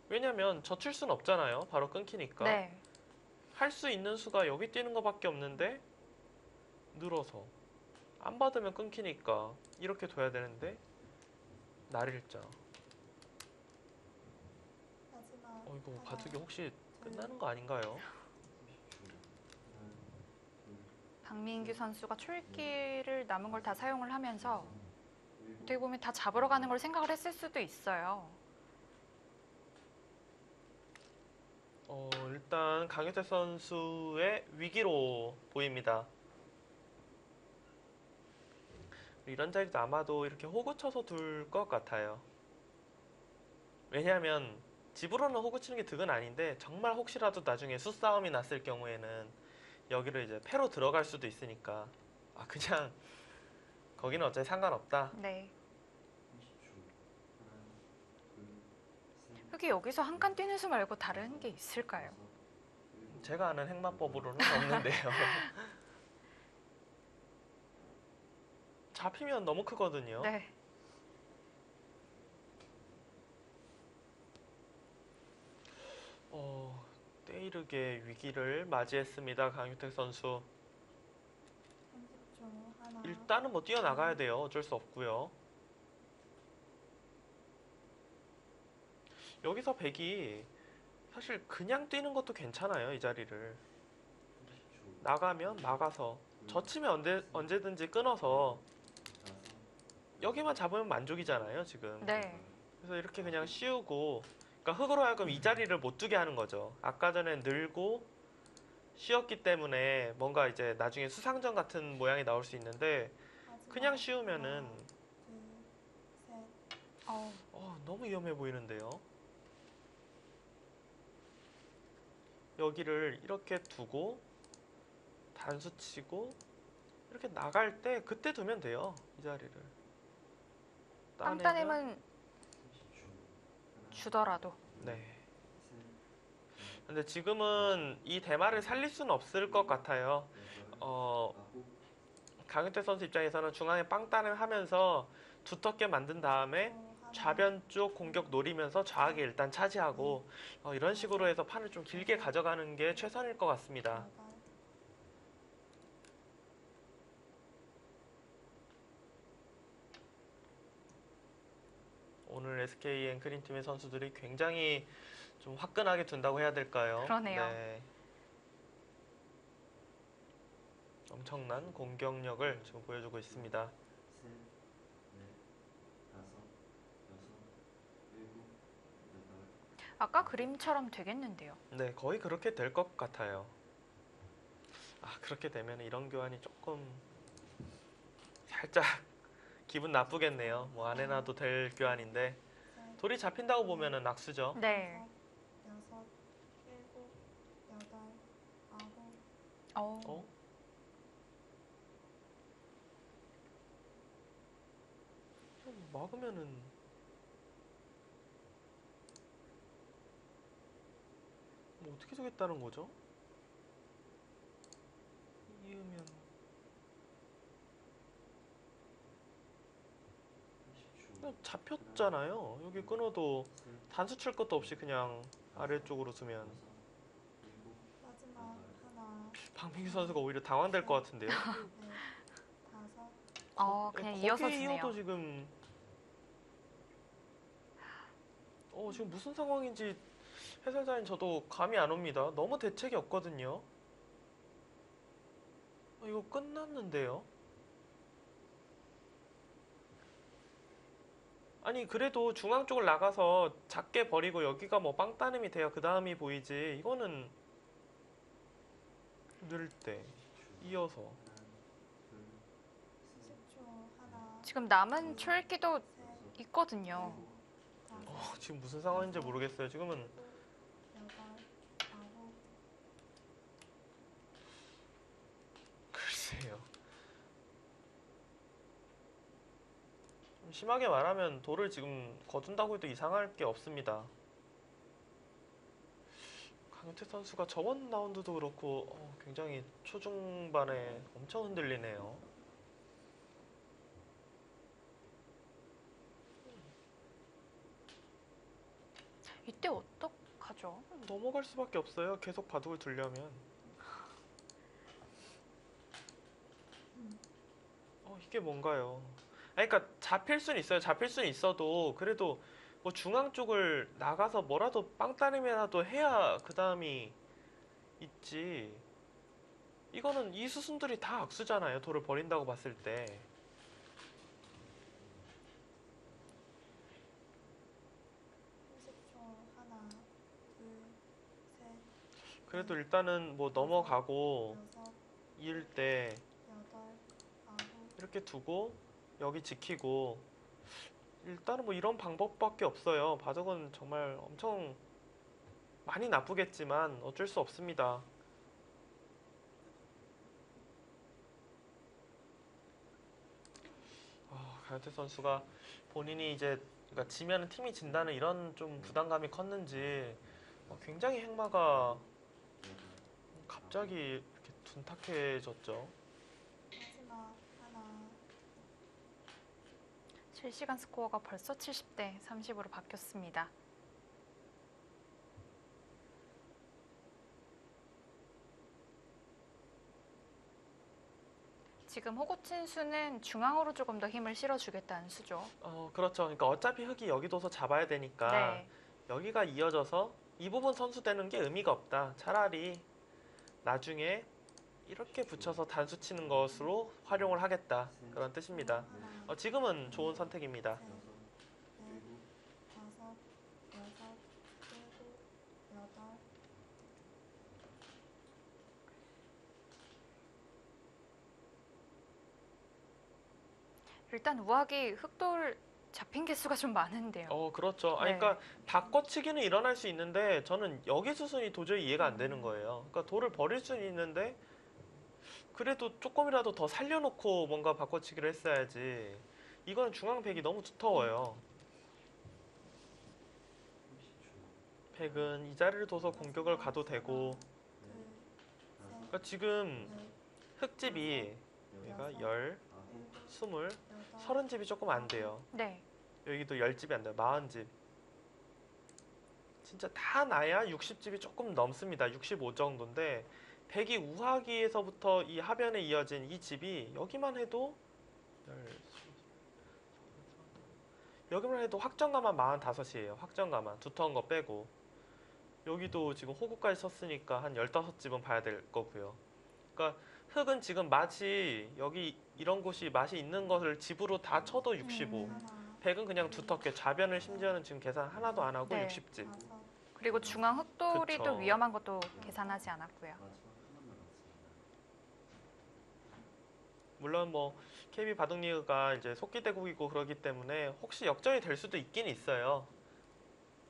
왜냐면 젖힐 순 없잖아요. 바로 끊기니까. 네. 할 수 있는 수가 여기 뛰는 것밖에 없는데 늘어서 안 받으면 끊기니까 이렇게 둬야 되는데 날일자. 마지막 이거 하나, 바둑이 혹시 둘, 끝나는 거 아닌가요? 30초. 하나, 둘, 박민규 선수가 초읽기를 남은 걸 다 사용을 하면서 일곱, 어떻게 보면 다 잡으러 가는 걸 생각을 했을 수도 있어요. 일단 강효태 선수의 위기로 보입니다. 이런 자리도 아마도 이렇게 호구 쳐서 둘 것 같아요. 왜냐하면 집으로는 호구 치는 게 득은 아닌데 정말 혹시라도 나중에 수싸움이 났을 경우에는 여기를 이제 패로 들어갈 수도 있으니까 그냥 거기는 어차피 상관없다. 네. 30초. 하나, 둘, 셋, 흙이 여기서 한 칸 뛰는 수 말고 다른 게 있을까요? 다섯, 일곱, 제가 아는 행마법으로는 없는데요. 잡히면 너무 크거든요. 네. 때이르게 위기를 맞이했습니다. 강유택 선수. 30초. 하나, 일단은 뭐 뛰어나가야 돼요. 어쩔 수 없고요. 여기서 백이 사실 그냥 뛰는 것도 괜찮아요. 이 자리를. 30초. 나가면 나가서 젖히면 언제든지 끊어서 여기만 잡으면 만족이잖아요. 지금. 네. 그래서 이렇게 그냥 씌우고 그러니까 흙으로 하여금 이 자리를 못 두게 하는 거죠. 아까 전에 늘고 씌웠기 때문에 뭔가 이제 나중에 수상전 같은 모양이 나올 수 있는데 마지막 그냥 씌우면은 하나, 둘, 셋. 너무 위험해 보이는데요. 여기를 이렇게 두고 단수 치고 이렇게 나갈 때 그때 두면 돼요. 이 자리를. 따내면- 빵따님은 주더라도. 네. 근데 지금은 이 대마를 살릴 수는 없을 것 같아요. 강윤태 선수 입장에서는 중앙에 빵따를 하면서 두텁게 만든 다음에 하나, 좌변 쪽 공격 노리면서 좌하게 일단 차지하고 이런 식으로 해서 판을 좀 길게 가져가는 게 최선일 것 같습니다. 여덟. 오늘 SK 앵크린 팀의 선수들이 굉장히 좀 화끈하게 둔다고 해야 될까요? 그러네요. 네. 엄청난 공격력을 지금 보여주고 있습니다. 셋, 넷, 다섯, 여섯, 일곱, 여덟. 아까 그림처럼 되겠는데요. 네, 거의 그렇게 될 것 같아요. 그렇게 되면 이런 교환이 조금 살짝 기분 나쁘겠네요. 뭐 안 해놔도 될 교환인데 셋, 돌이 잡힌다고 보면은 낙수죠. 네. 다섯, 여섯, 일곱, 여덟, 아홉. 어? 막으면은 뭐 어떻게 되겠다는 거죠? 이으면 30초. 그냥 잡혔잖아요. 여기 끊어도 단수 칠 것도 없이 그냥 아래쪽으로 두면 마지막 하나, 박민규 선수가 오히려 당황될 것 같은데요. 넷, 다섯. 그냥 이어서 거기에 주네요. 이어도 지금 지금 무슨 상황인지 해설자인 저도 감이 안 옵니다. 너무 대책이 없거든요. 이거 끝났는데요. 아니 그래도 중앙 쪽을 나가서 작게 버리고 여기가 뭐 빵따름이 돼야 그 다음이 보이지. 이거는 늘 때 이어서 10초. 하나, 지금 남은 초읽기도 셋, 있거든요. 다섯, 지금 무슨 상황인지 모르겠어요. 지금은 여덟, 아홉. 글쎄요. 좀 심하게 말하면 돌을 지금 거둔다고 해도 이상할 게 없습니다. 강태 선수가 저번 라운드도 그렇고 굉장히 초중반에 엄청 흔들리네요. 이때 어떡하죠? 넘어갈 수밖에 없어요. 계속 바둑을 두려면. 이게 뭔가요? 아니, 그러니까 잡힐 수는 있어요. 잡힐 수는 있어도 그래도 뭐 중앙 쪽을 나가서 뭐라도 빵 따림이라도 해야 그 다음이 있지. 이거는 이 수순들이 다 악수잖아요. 돌을 버린다고 봤을 때. 30초. 하나, 둘, 셋, 그래도 일단은 뭐 넘어가고 여섯, 이을 때 여덟, 아홉, 이렇게 두고 여기 지키고 일단은 뭐 이런 방법밖에 없어요. 바둑은 정말 엄청 많이 나쁘겠지만 어쩔 수 없습니다. 가요태 선수가 본인이 이제 그러니까 지면 팀이 진다는 이런 좀 부담감이 컸는지 굉장히 행마가 갑자기 이렇게 둔탁해졌죠. 마지막. 하나, 실시간 스코어가 벌써 70대 30으로 바뀌었습니다. 지금 호구친 수는 중앙으로 조금 더 힘을 실어주겠다는 수죠. 그렇죠. 그러니까 어차피 흙이 여기 둬서 잡아야 되니까 네. 여기가 이어져서 이 부분 선수 되는 게 의미가 없다. 차라리 나중에 이렇게 붙여서 단수 치는 것으로 활용을 하겠다. 그런 뜻입니다. 하나, 지금은 좋은 선택입니다. 셋, 넷, 다섯, 여섯, 일곱, 여덟. 일단 우악이 흑돌 잡힌 개수가 좀 많은데요. 그렇죠. 네. 그러니까 바꿔치기는 일어날 수 있는데 저는 여기 수순이 도저히 이해가 안 되는 거예요. 그러니까 돌을 버릴 수는 있는데 그래도 조금이라도 더 살려놓고 뭔가 바꿔치기를 했어야지. 이거는 중앙백이 너무 두터워요. 30초. 백은 이 자리를 둬서 공격을 가도 되고 둘, 셋, 그러니까 지금 넷, 흑집이 여기가 열, 일곱, 스물, 여덟, 서른 집이 조금 안 돼요. 네. 여기도 10집이 안 돼요. 40집. 진짜 다 나야 60집이 조금 넘습니다. 65 정도인데 백이 우하기에서부터 이 하변에 이어진 이 집이 여기만 해도 여기만 해도 확정가만 45이에요. 확정가만 두터운 거 빼고 여기도 지금 호구까지 쳤으니까 한 15집은 봐야 될 거고요. 그러니까 흙은 지금 맛이 여기 이런 곳이 맛이 있는 것을 집으로 다 쳐도 65. 하나, 백은 그냥 두텁게 좌변을 심지어는 지금 계산 하나도 안 하고 네. 60집. 다섯, 그리고 중앙 흑돌이 그쵸. 또 위험한 것도 계산하지 않았고요. 마지막 하나만 남았습니다. 물론 뭐 KB 바둑리그가 이제 속기대국이고 그러기 때문에 혹시 역전이 될 수도 있긴 있어요.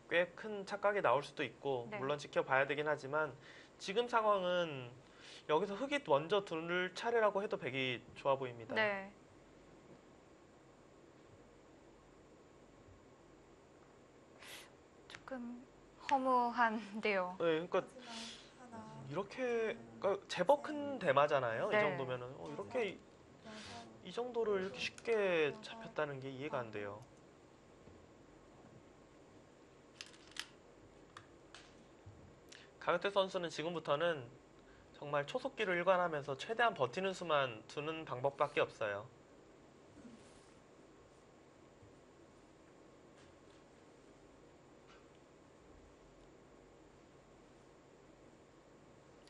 꽤 큰 착각이 나올 수도 있고 네. 물론 지켜봐야 되긴 하지만 지금 상황은 여기서 흙이 먼저 둘 차례라고 해도 백이 좋아 보입니다. 네. 조금 허무한데요. 네, 그러니까 마지막. 하나, 이렇게 그러니까 제법 큰 대마잖아요. 네. 이 정도면은 이렇게 여섯, 이 정도를 이렇게 쉽게 잡혔다는 게 이해가 안 돼요. 가요태 선수는 지금부터는 정말 초속기를 일관하면서 최대한 버티는 수만 두는 방법밖에 없어요.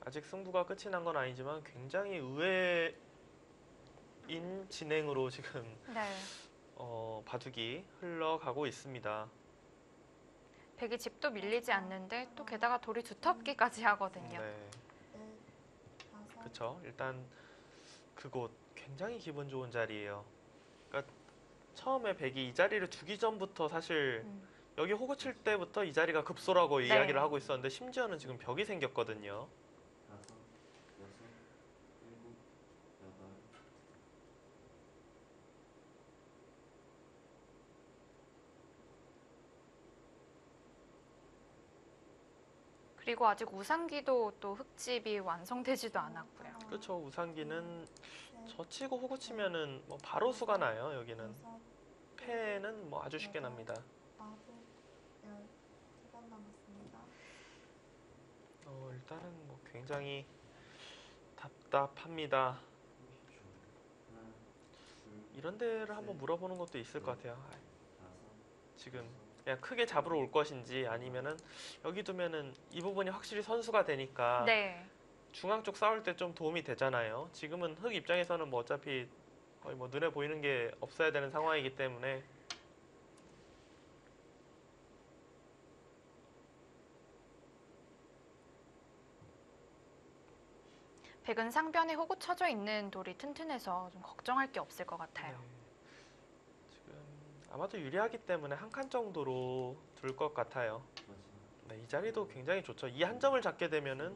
아직 승부가 끝이 난 건 아니지만 굉장히 의외인 진행으로 지금 네. 바둑이 흘러가고 있습니다. 백이 집도 밀리지 않는데 또 게다가 돌이 두텁기까지 하거든요. 네, 넷, 다섯, 그렇죠. 일단 그곳 굉장히 기분 좋은 자리예요. 그러니까 처음에 백이 이 자리를 두기 전부터 사실 음. 여기 호구 칠 때부터 이 자리가 급소라고 네. 이야기를 하고 있었는데 심지어는 지금 벽이 생겼거든요. 다섯, 여섯, 일곱, 여덟, 그리고 아직 우상기도 또 흙집이 완성되지도 않았고요. 하나, 그렇죠. 우상기는 셋, 젖히고 호구 치면은 뭐 바로 수가 나요. 여기는 여섯, 패는 뭐 아주 쉽게 납니다. 아홉, 열. 2번 남았습니다. 일단은 뭐 굉장히 답답합니다. 30초. 하나, 둘, 이런 데를 한번 물어보는 것도 있을 것 같아요. 다섯, 지금 여섯, 그냥 크게 잡으러 올 것인지 아니면은 여기 두면은 이 부분이 확실히 선수가 되니까 네. 중앙 쪽 싸울 때 좀 도움이 되잖아요. 지금은 흑 입장에서는 뭐 어차피 거의 뭐 눈에 보이는 게 없어야 되는 상황이기 때문에 백은 상변에 호구 쳐져 있는 돌이 튼튼해서 좀 걱정할 게 없을 것 같아요. 네. 지금 아마도 유리하기 때문에 한 칸 정도로 둘 것 같아요. 마지막. 네, 이 자리도 굉장히 좋죠. 이 한 점을 잡게 되면은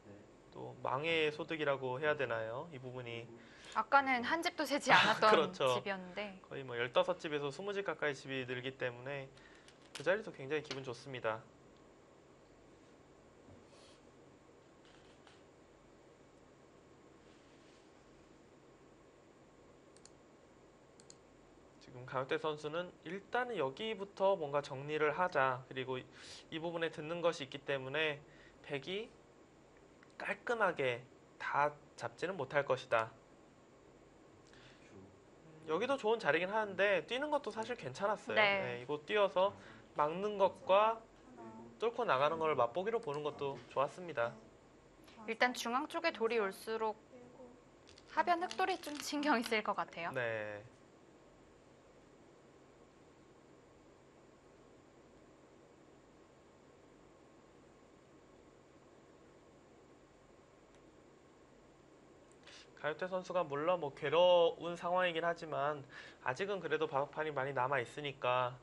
네. 또 망의 소득이라고 해야 되나요? 이 부분이 아까는 한 집도 세지 않았던 그렇죠. 집이었는데 거의 뭐 15집에서 20집 가까이 집이 늘기 때문에 그 자리도 굉장히 기분 좋습니다. 지금 강혁태 선수는 일단은 여기부터 뭔가 정리를 하자. 그리고 이 부분에 듣는 것이 있기 때문에 백이 깔끔하게 다 잡지는 못할 것이다. 10초. 여기도 좋은 자리긴 하는데 뛰는 것도 사실 괜찮았어요. 네. 네, 이거 뛰어서 막는 것과 하나, 뚫고 나가는 걸 맛보기로 보는 것도 좋았습니다. 넷, 일단 중앙 쪽에 돌이 올수록 일곱, 하변 흑돌이 좀 신경이 쓰일 것 같아요. 네. 가요태 선수가 물론 뭐 괴로운 상황이긴 하지만 아직은 그래도 바둑판이 많이 남아 있으니까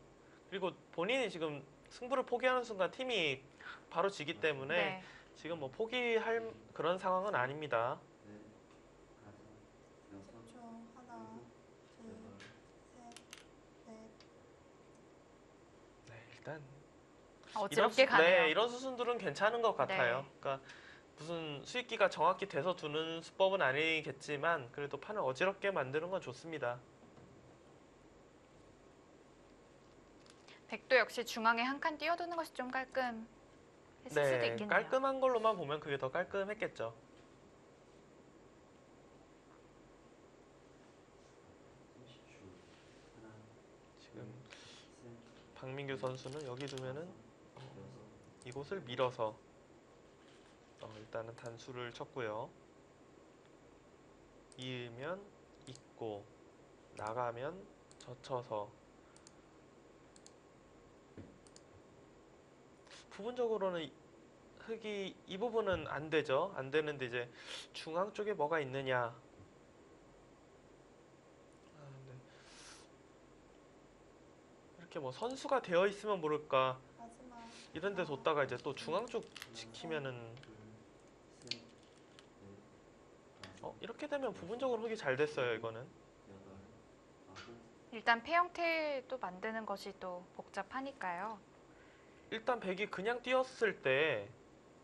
그리고 본인이 지금 승부를 포기하는 순간 팀이 바로 지기 때문에 네. 지금 뭐 포기할 그런 상황은 아닙니다. 네. 다섯, 여섯, 10초. 하나, 둘, 여덟, 셋, 넷. 네, 일단 어지럽게 가네요. 네, 이런 수순들은 괜찮은 것 같아요. 네. 그러니까 무슨 수익기가 정확히 돼서 두는 수법은 아니겠지만 그래도 판을 어지럽게 만드는 건 좋습니다. 백도 역시 중앙에 한 칸 띄워두는 것이 좀 깔끔했을 수도 네, 있겠네요. 깔끔한 걸로만 보면 그게 더 깔끔했겠죠. 30초. 하나, 지금 셋, 박민규 선수는 여기 두면은 여섯, 이곳을 밀어서 일단은 단수를 쳤고요. 이으면 있고 나가면 젖혀서 부분적으로는 흙이 이 부분은 안 되죠. 안 되는데 이제 중앙 쪽에 뭐가 있느냐. 네. 이렇게 뭐 선수가 되어 있으면 모를까 마지막. 이런 데 뒀다가 이제 또 중앙 쪽 지키면은 둘, 셋, 넷, 다섯, 이렇게 되면 부분적으로 흙이 잘 됐어요. 이거는 여덟, 아홉, 일단 폐 형태도 만드는 것이 또 복잡하니까요. 일단 백이 그냥 뛰었을 때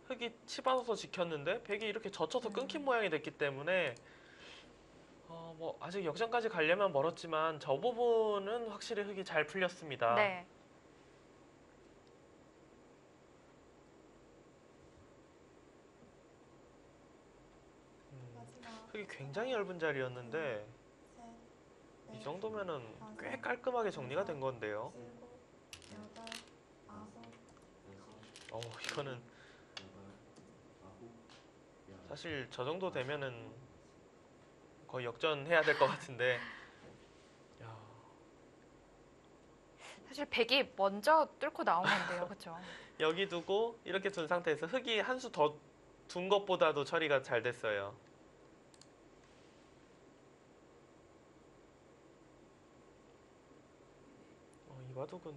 흙이 치받아서 지켰는데 백이 이렇게 젖혀서 끊긴 모양이 됐기 때문에 뭐 아직 역전까지 가려면 멀었지만 저 부분은 확실히 흙이 잘 풀렸습니다. 네. 마지막. 흙이 굉장히 얇은 자리였는데 셋, 이 넷, 정도면은 꽤 깔끔하게 정리가 된 건데요. 일곱, 여덟, 아홉. 여섯, 이거는 여덟, 아홉, 열. 사실 저 정도 되면은 거의 역전해야 될 것 같은데. 야, 사실 백이 먼저 뚫고 나온 건데요. 그렇죠? 여기 두고 이렇게 둔 상태에서 흙이 한 수 더 둔 것보다도 처리가 잘 됐어요. 이 바둑은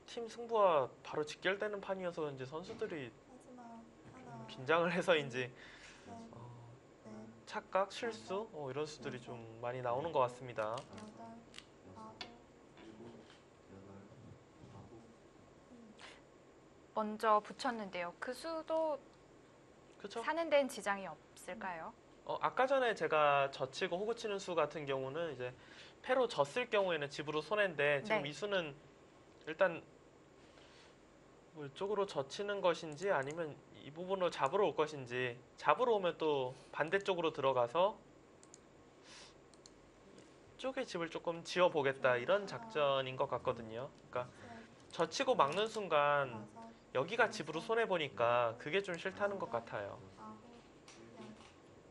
팀 승부와 바로 직결되는 판이어서 그런지 선수들이 마지막. 하나, 긴장을 해서인지 셋, 넷, 착각, 실수 이런 수들이 좀 많이 나오는 것 같습니다. 여덟, 아홉. 일곱, 여덟, 아홉, 먼저 붙였는데요. 그 수도 그렇죠? 사는 데는 지장이 없을까요? 아까 전에 제가 젖히고 호구 치는 수 같은 경우는 이제 패로 졌을 경우에는 집으로 손해인데 지금 네. 이 수는 일단 뭐 이쪽으로 젖히는 것인지 아니면 이 부분으로 잡으러 올 것인지 잡으러 오면 또 반대쪽으로 들어가서 이쪽에 집을 조금 지어보겠다 이런 작전인 것 같거든요. 그러니까 셋, 젖히고 막는 순간 다섯, 여기가 집으로 손해보니까 그게 좀 싫다는 것 같아요. 아홉, 열.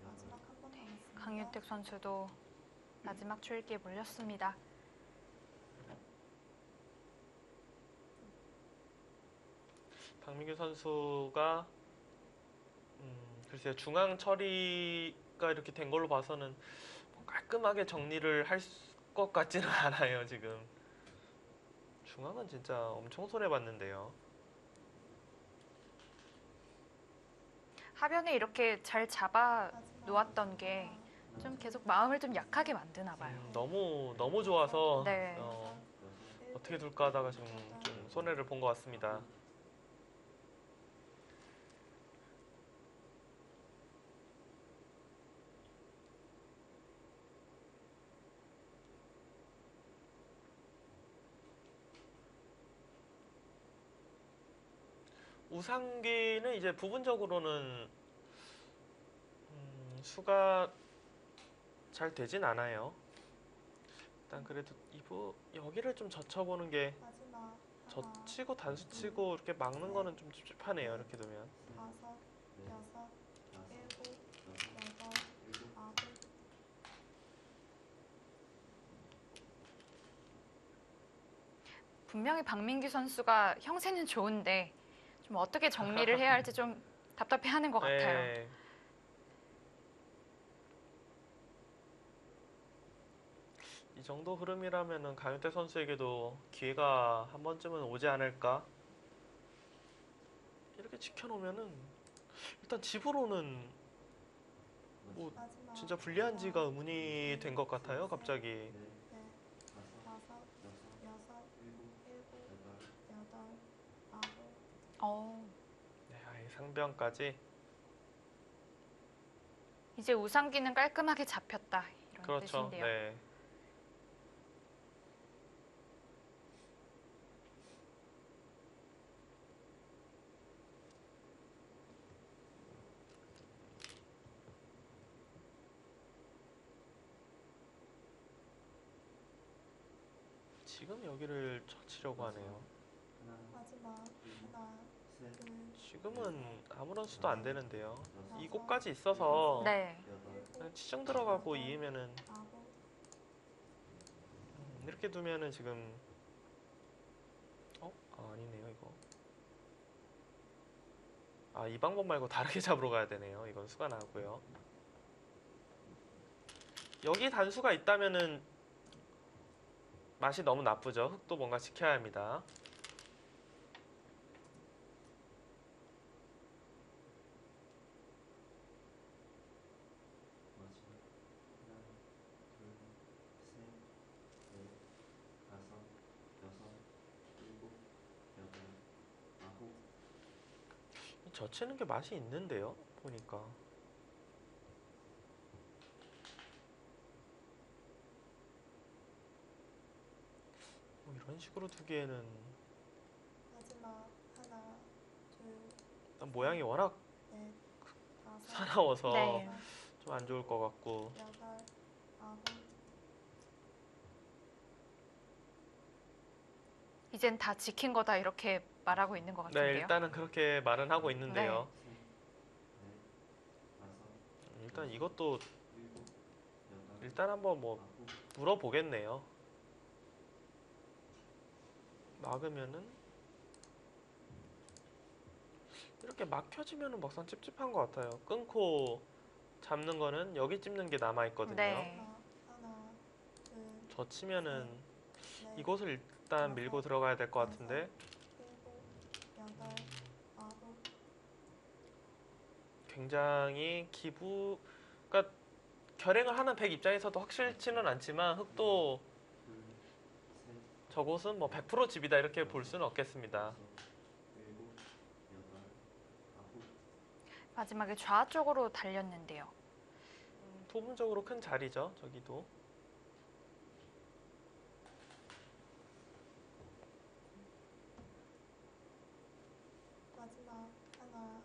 마지막 한 번 남았습니다. 강윤택 선수도 마지막 출기에 몰렸습니다. 박민규 선수가 글쎄요 중앙 처리가 이렇게 된 걸로 봐서는 뭐 깔끔하게 정리를 할 것 같지는 않아요 지금. 중앙은 진짜 엄청 손해봤는데요. 하변에 이렇게 잘 잡아 마지막 놓았던 게 좀 계속 마음을 좀 약하게 만드나 봐요. 너무 좋아서 네. 어떻게 둘까 하다가 지금 좀 손해를 본 것 같습니다. 우상기는 이제 부분적으로는 수가 잘 되진 않아요. 일단 그래도 여기를 좀 젖혀보는 게 마지막 젖히고 단수치고 이렇게 막는 거는 좀 찝찝하네요. 이렇게 두면. 다섯, 여섯, 일곱, 여덟, 아홉. 분명히 박민규 선수가 형세는 좋은데 좀 어떻게 정리를 해야 할지 좀 답답해하는 것 같아요. 네. 이 정도 흐름이라면은 강윤태 선수에게도 기회가 한 번쯤은 오지 않을까? 이렇게 지켜놓으면은 일단 집으로는 뭐 마지막 진짜 불리한지가 의문이 된 것 같아요. 갑자기. 넷, 다섯, 여섯, 일곱, 여덟, 아홉. 어, 네, 아예 상병까지. 이제 우상기는 깔끔하게 잡혔다 이런 그렇죠. 뜻인데요. 네. 지금 여기를 젖히려고 하네요. 마지막 하나, 둘, 지금은 아무런 수도 안 되는데요. 이곳까지 있어서 네. 그냥 치정 들어가고 이으면은 아홉. 이렇게 두면은 지금 아니네요 이거. 이 방법 말고 다르게 잡으러 가야 되네요. 이건 수가 나고요. 여기 단수가 있다면은 맛이 너무 나쁘죠. 흙도 뭔가 지켜야 합니다. 젖히는 게 맛이 있는데요. 보니까. 뭐 이런 식으로 두기에는 마지막 하나, 둘, 일단 모양이 워낙 넷, 다섯, 사나워서 네. 좀 안 좋을 것 같고. 여덟, 아홉. 이젠 다 지킨 거다 이렇게 말하고 있는 것 네, 같은데요. 일단은 그렇게 말은 하고 있는데요. 일단 이것도 일단 한번 뭐 물어보겠네요. 막으면은 이렇게 막혀지면은 막상 찝찝한 것 같아요. 끊고 잡는 거는 여기 찝는 게 남아 있거든요. 네. 하나, 둘, 젖히면은 넷, 이곳을 일단 밀고 들어가야 될 것 같은데 일곱, 여덟, 아홉. 굉장히 그러니까 결행을 하는 백 입장에서도 확실치는 않지만 흙도 저곳은 뭐 100% 집이다 이렇게 볼 수는 없겠습니다. 마지막에 좌 쪽으로 달렸는데요. 부분적으로 큰 자리죠. 저기도. 마지막 하나,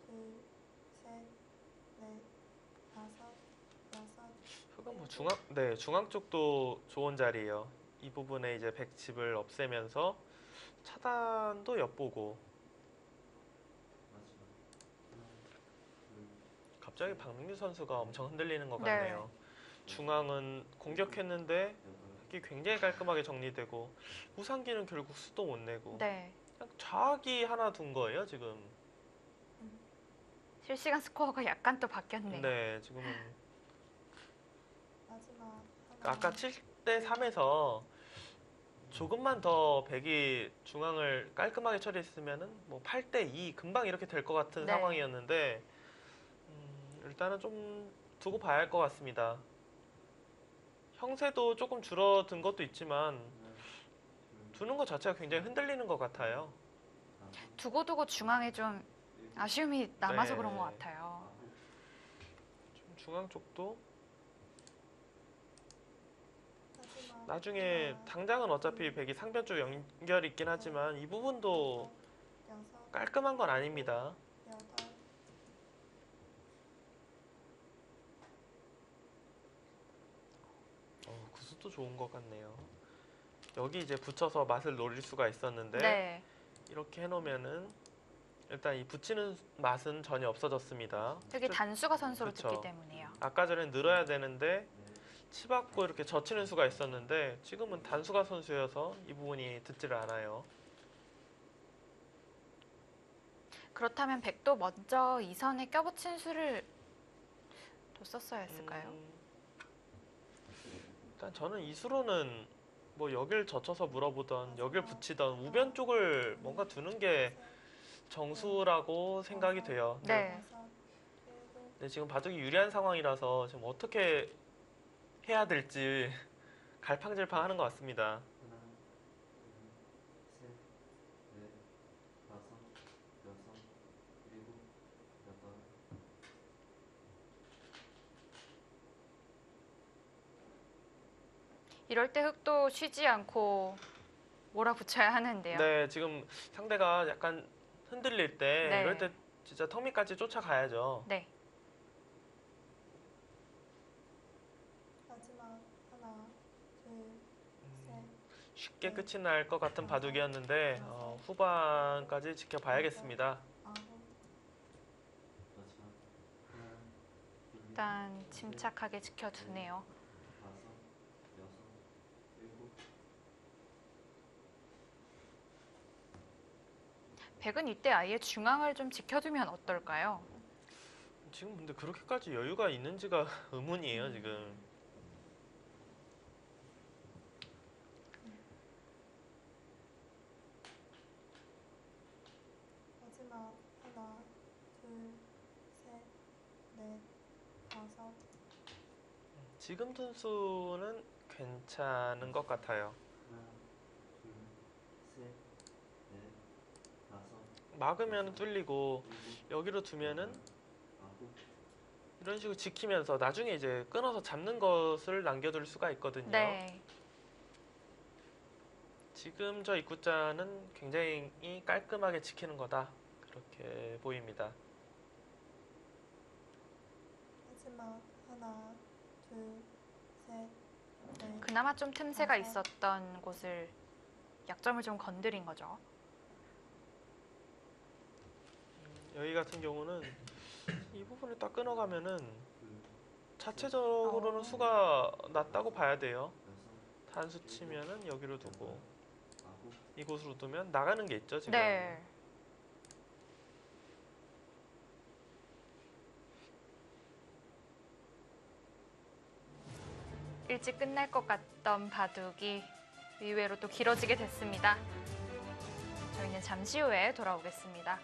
둘, 셋, 넷, 다섯, 여섯. 흑은 뭐 중앙 쪽도 좋은 자리예요. 이 부분에 이제 백집을 없애면서 차단도 엿보고. 마지막 하나, 둘, 갑자기 박민규 선수가 엄청 흔들리는 것 네. 같네요. 중앙은 공격했는데 여덟, 이게 굉장히 깔끔하게 정리되고 우상기는 결국 수도 못 내고 네. 그냥 좌기 하나 둔 거예요 지금. 실시간 스코어가 약간 또 바뀌었네요. 네, 지금은 마지막 하나. 아까 7대 3에서 조금만 더 백이 중앙을 깔끔하게 처리했으면은 뭐 8대 2 금방 이렇게 될 것 같은 네. 상황이었는데 일단은 좀 두고 봐야 할 것 같습니다. 형세도 조금 줄어든 것도 있지만 하나, 둘, 두는 것 자체가 굉장히 흔들리는 것 같아요. 다섯, 두고두고 중앙에 좀 일곱, 아쉬움이 남아서 네. 그런 것 같아요. 아홉, 좀 중앙 쪽도 마지막 나중에 하나, 당장은 어차피 백이 상변 쪽 연결이 있긴 하지만 이 부분도 여섯, 깔끔한 건 아닙니다. 여덟. 구수도 좋은 것 같네요. 여기 이제 붙여서 맛을 노릴 수가 있었는데 네. 이렇게 해놓으면은 일단 이 붙이는 맛은 전혀 없어졌습니다. 여기 단수가 선수로 그쵸. 듣기 때문이에요. 아까 전엔 늘어야 되는데 넷, 치받고 이렇게 젖히는 수가 있었는데 지금은 단수가 선수여서 이 부분이 듣지를 않아요. 그렇다면 백도 먼저 이 선에 껴붙인 수를 뒀었어야 했을까요? 일단 저는 이 수로는 뭐 여길 젖혀서 물어보던 여길 붙이던 우변 쪽을 뭔가 두는 게 정수라고 생각이 돼요. 네. 여섯, 일곱. 근데 지금 바둑이 유리한 상황이라서 지금 어떻게 해야 될지 갈팡질팡하는 것 같습니다. 하나, 둘, 셋, 넷, 다섯, 여섯, 일곱, 여덟, 이럴 때 흑도 쉬지 않고 몰아붙여야 하는데요. 네, 지금 상대가 약간 흔들릴 때 네. 이럴 때 진짜 턱 밑까지 쫓아가야죠. 네. 마지막 하나, 둘, 셋, 쉽게 끝이 날 것 같은 바둑이었는데 후반까지 지켜봐야겠습니다. 아홉. 마지막 하나, 둘, 일단 침착하게 지켜두네요. 다섯, 여섯, 일곱, 백은 이때 아예 중앙을 좀 지켜두면 어떨까요? 지금 근데 그렇게까지 여유가 있는지가 의문이에요, 지금. 마지막 하나, 둘, 셋, 넷, 다섯. 지금 둔수는 괜찮은 것 같아요. 하나, 둘, 셋, 넷, 다섯, 막으면 뚫리고 일곱, 여기로 두면은 아홉, 이런 식으로 지키면서 나중에 이제 끊어서 잡는 것을 남겨둘 수가 있거든요. 네. 지금 저 입구자는 굉장히 깔끔하게 지키는 거다. 그렇게 보입니다. 마지막 하나, 둘, 셋, 넷. 그나마 좀 틈새가 다섯. 있었던 곳을 약점을 좀 건드린 거죠. 여기 같은 경우는 이 부분을 딱 끊어가면은 둘, 자체적으로는 어. 수가 낮다고 봐야 돼요. 여섯, 단수 치면은 여기로 두고 아홉, 이곳으로 두면 나가는 게 있죠, 지금. 네. 일찍 끝날 것 같던 바둑이 의외로 또 길어지게 됐습니다. 저희는 잠시 후에 돌아오겠습니다.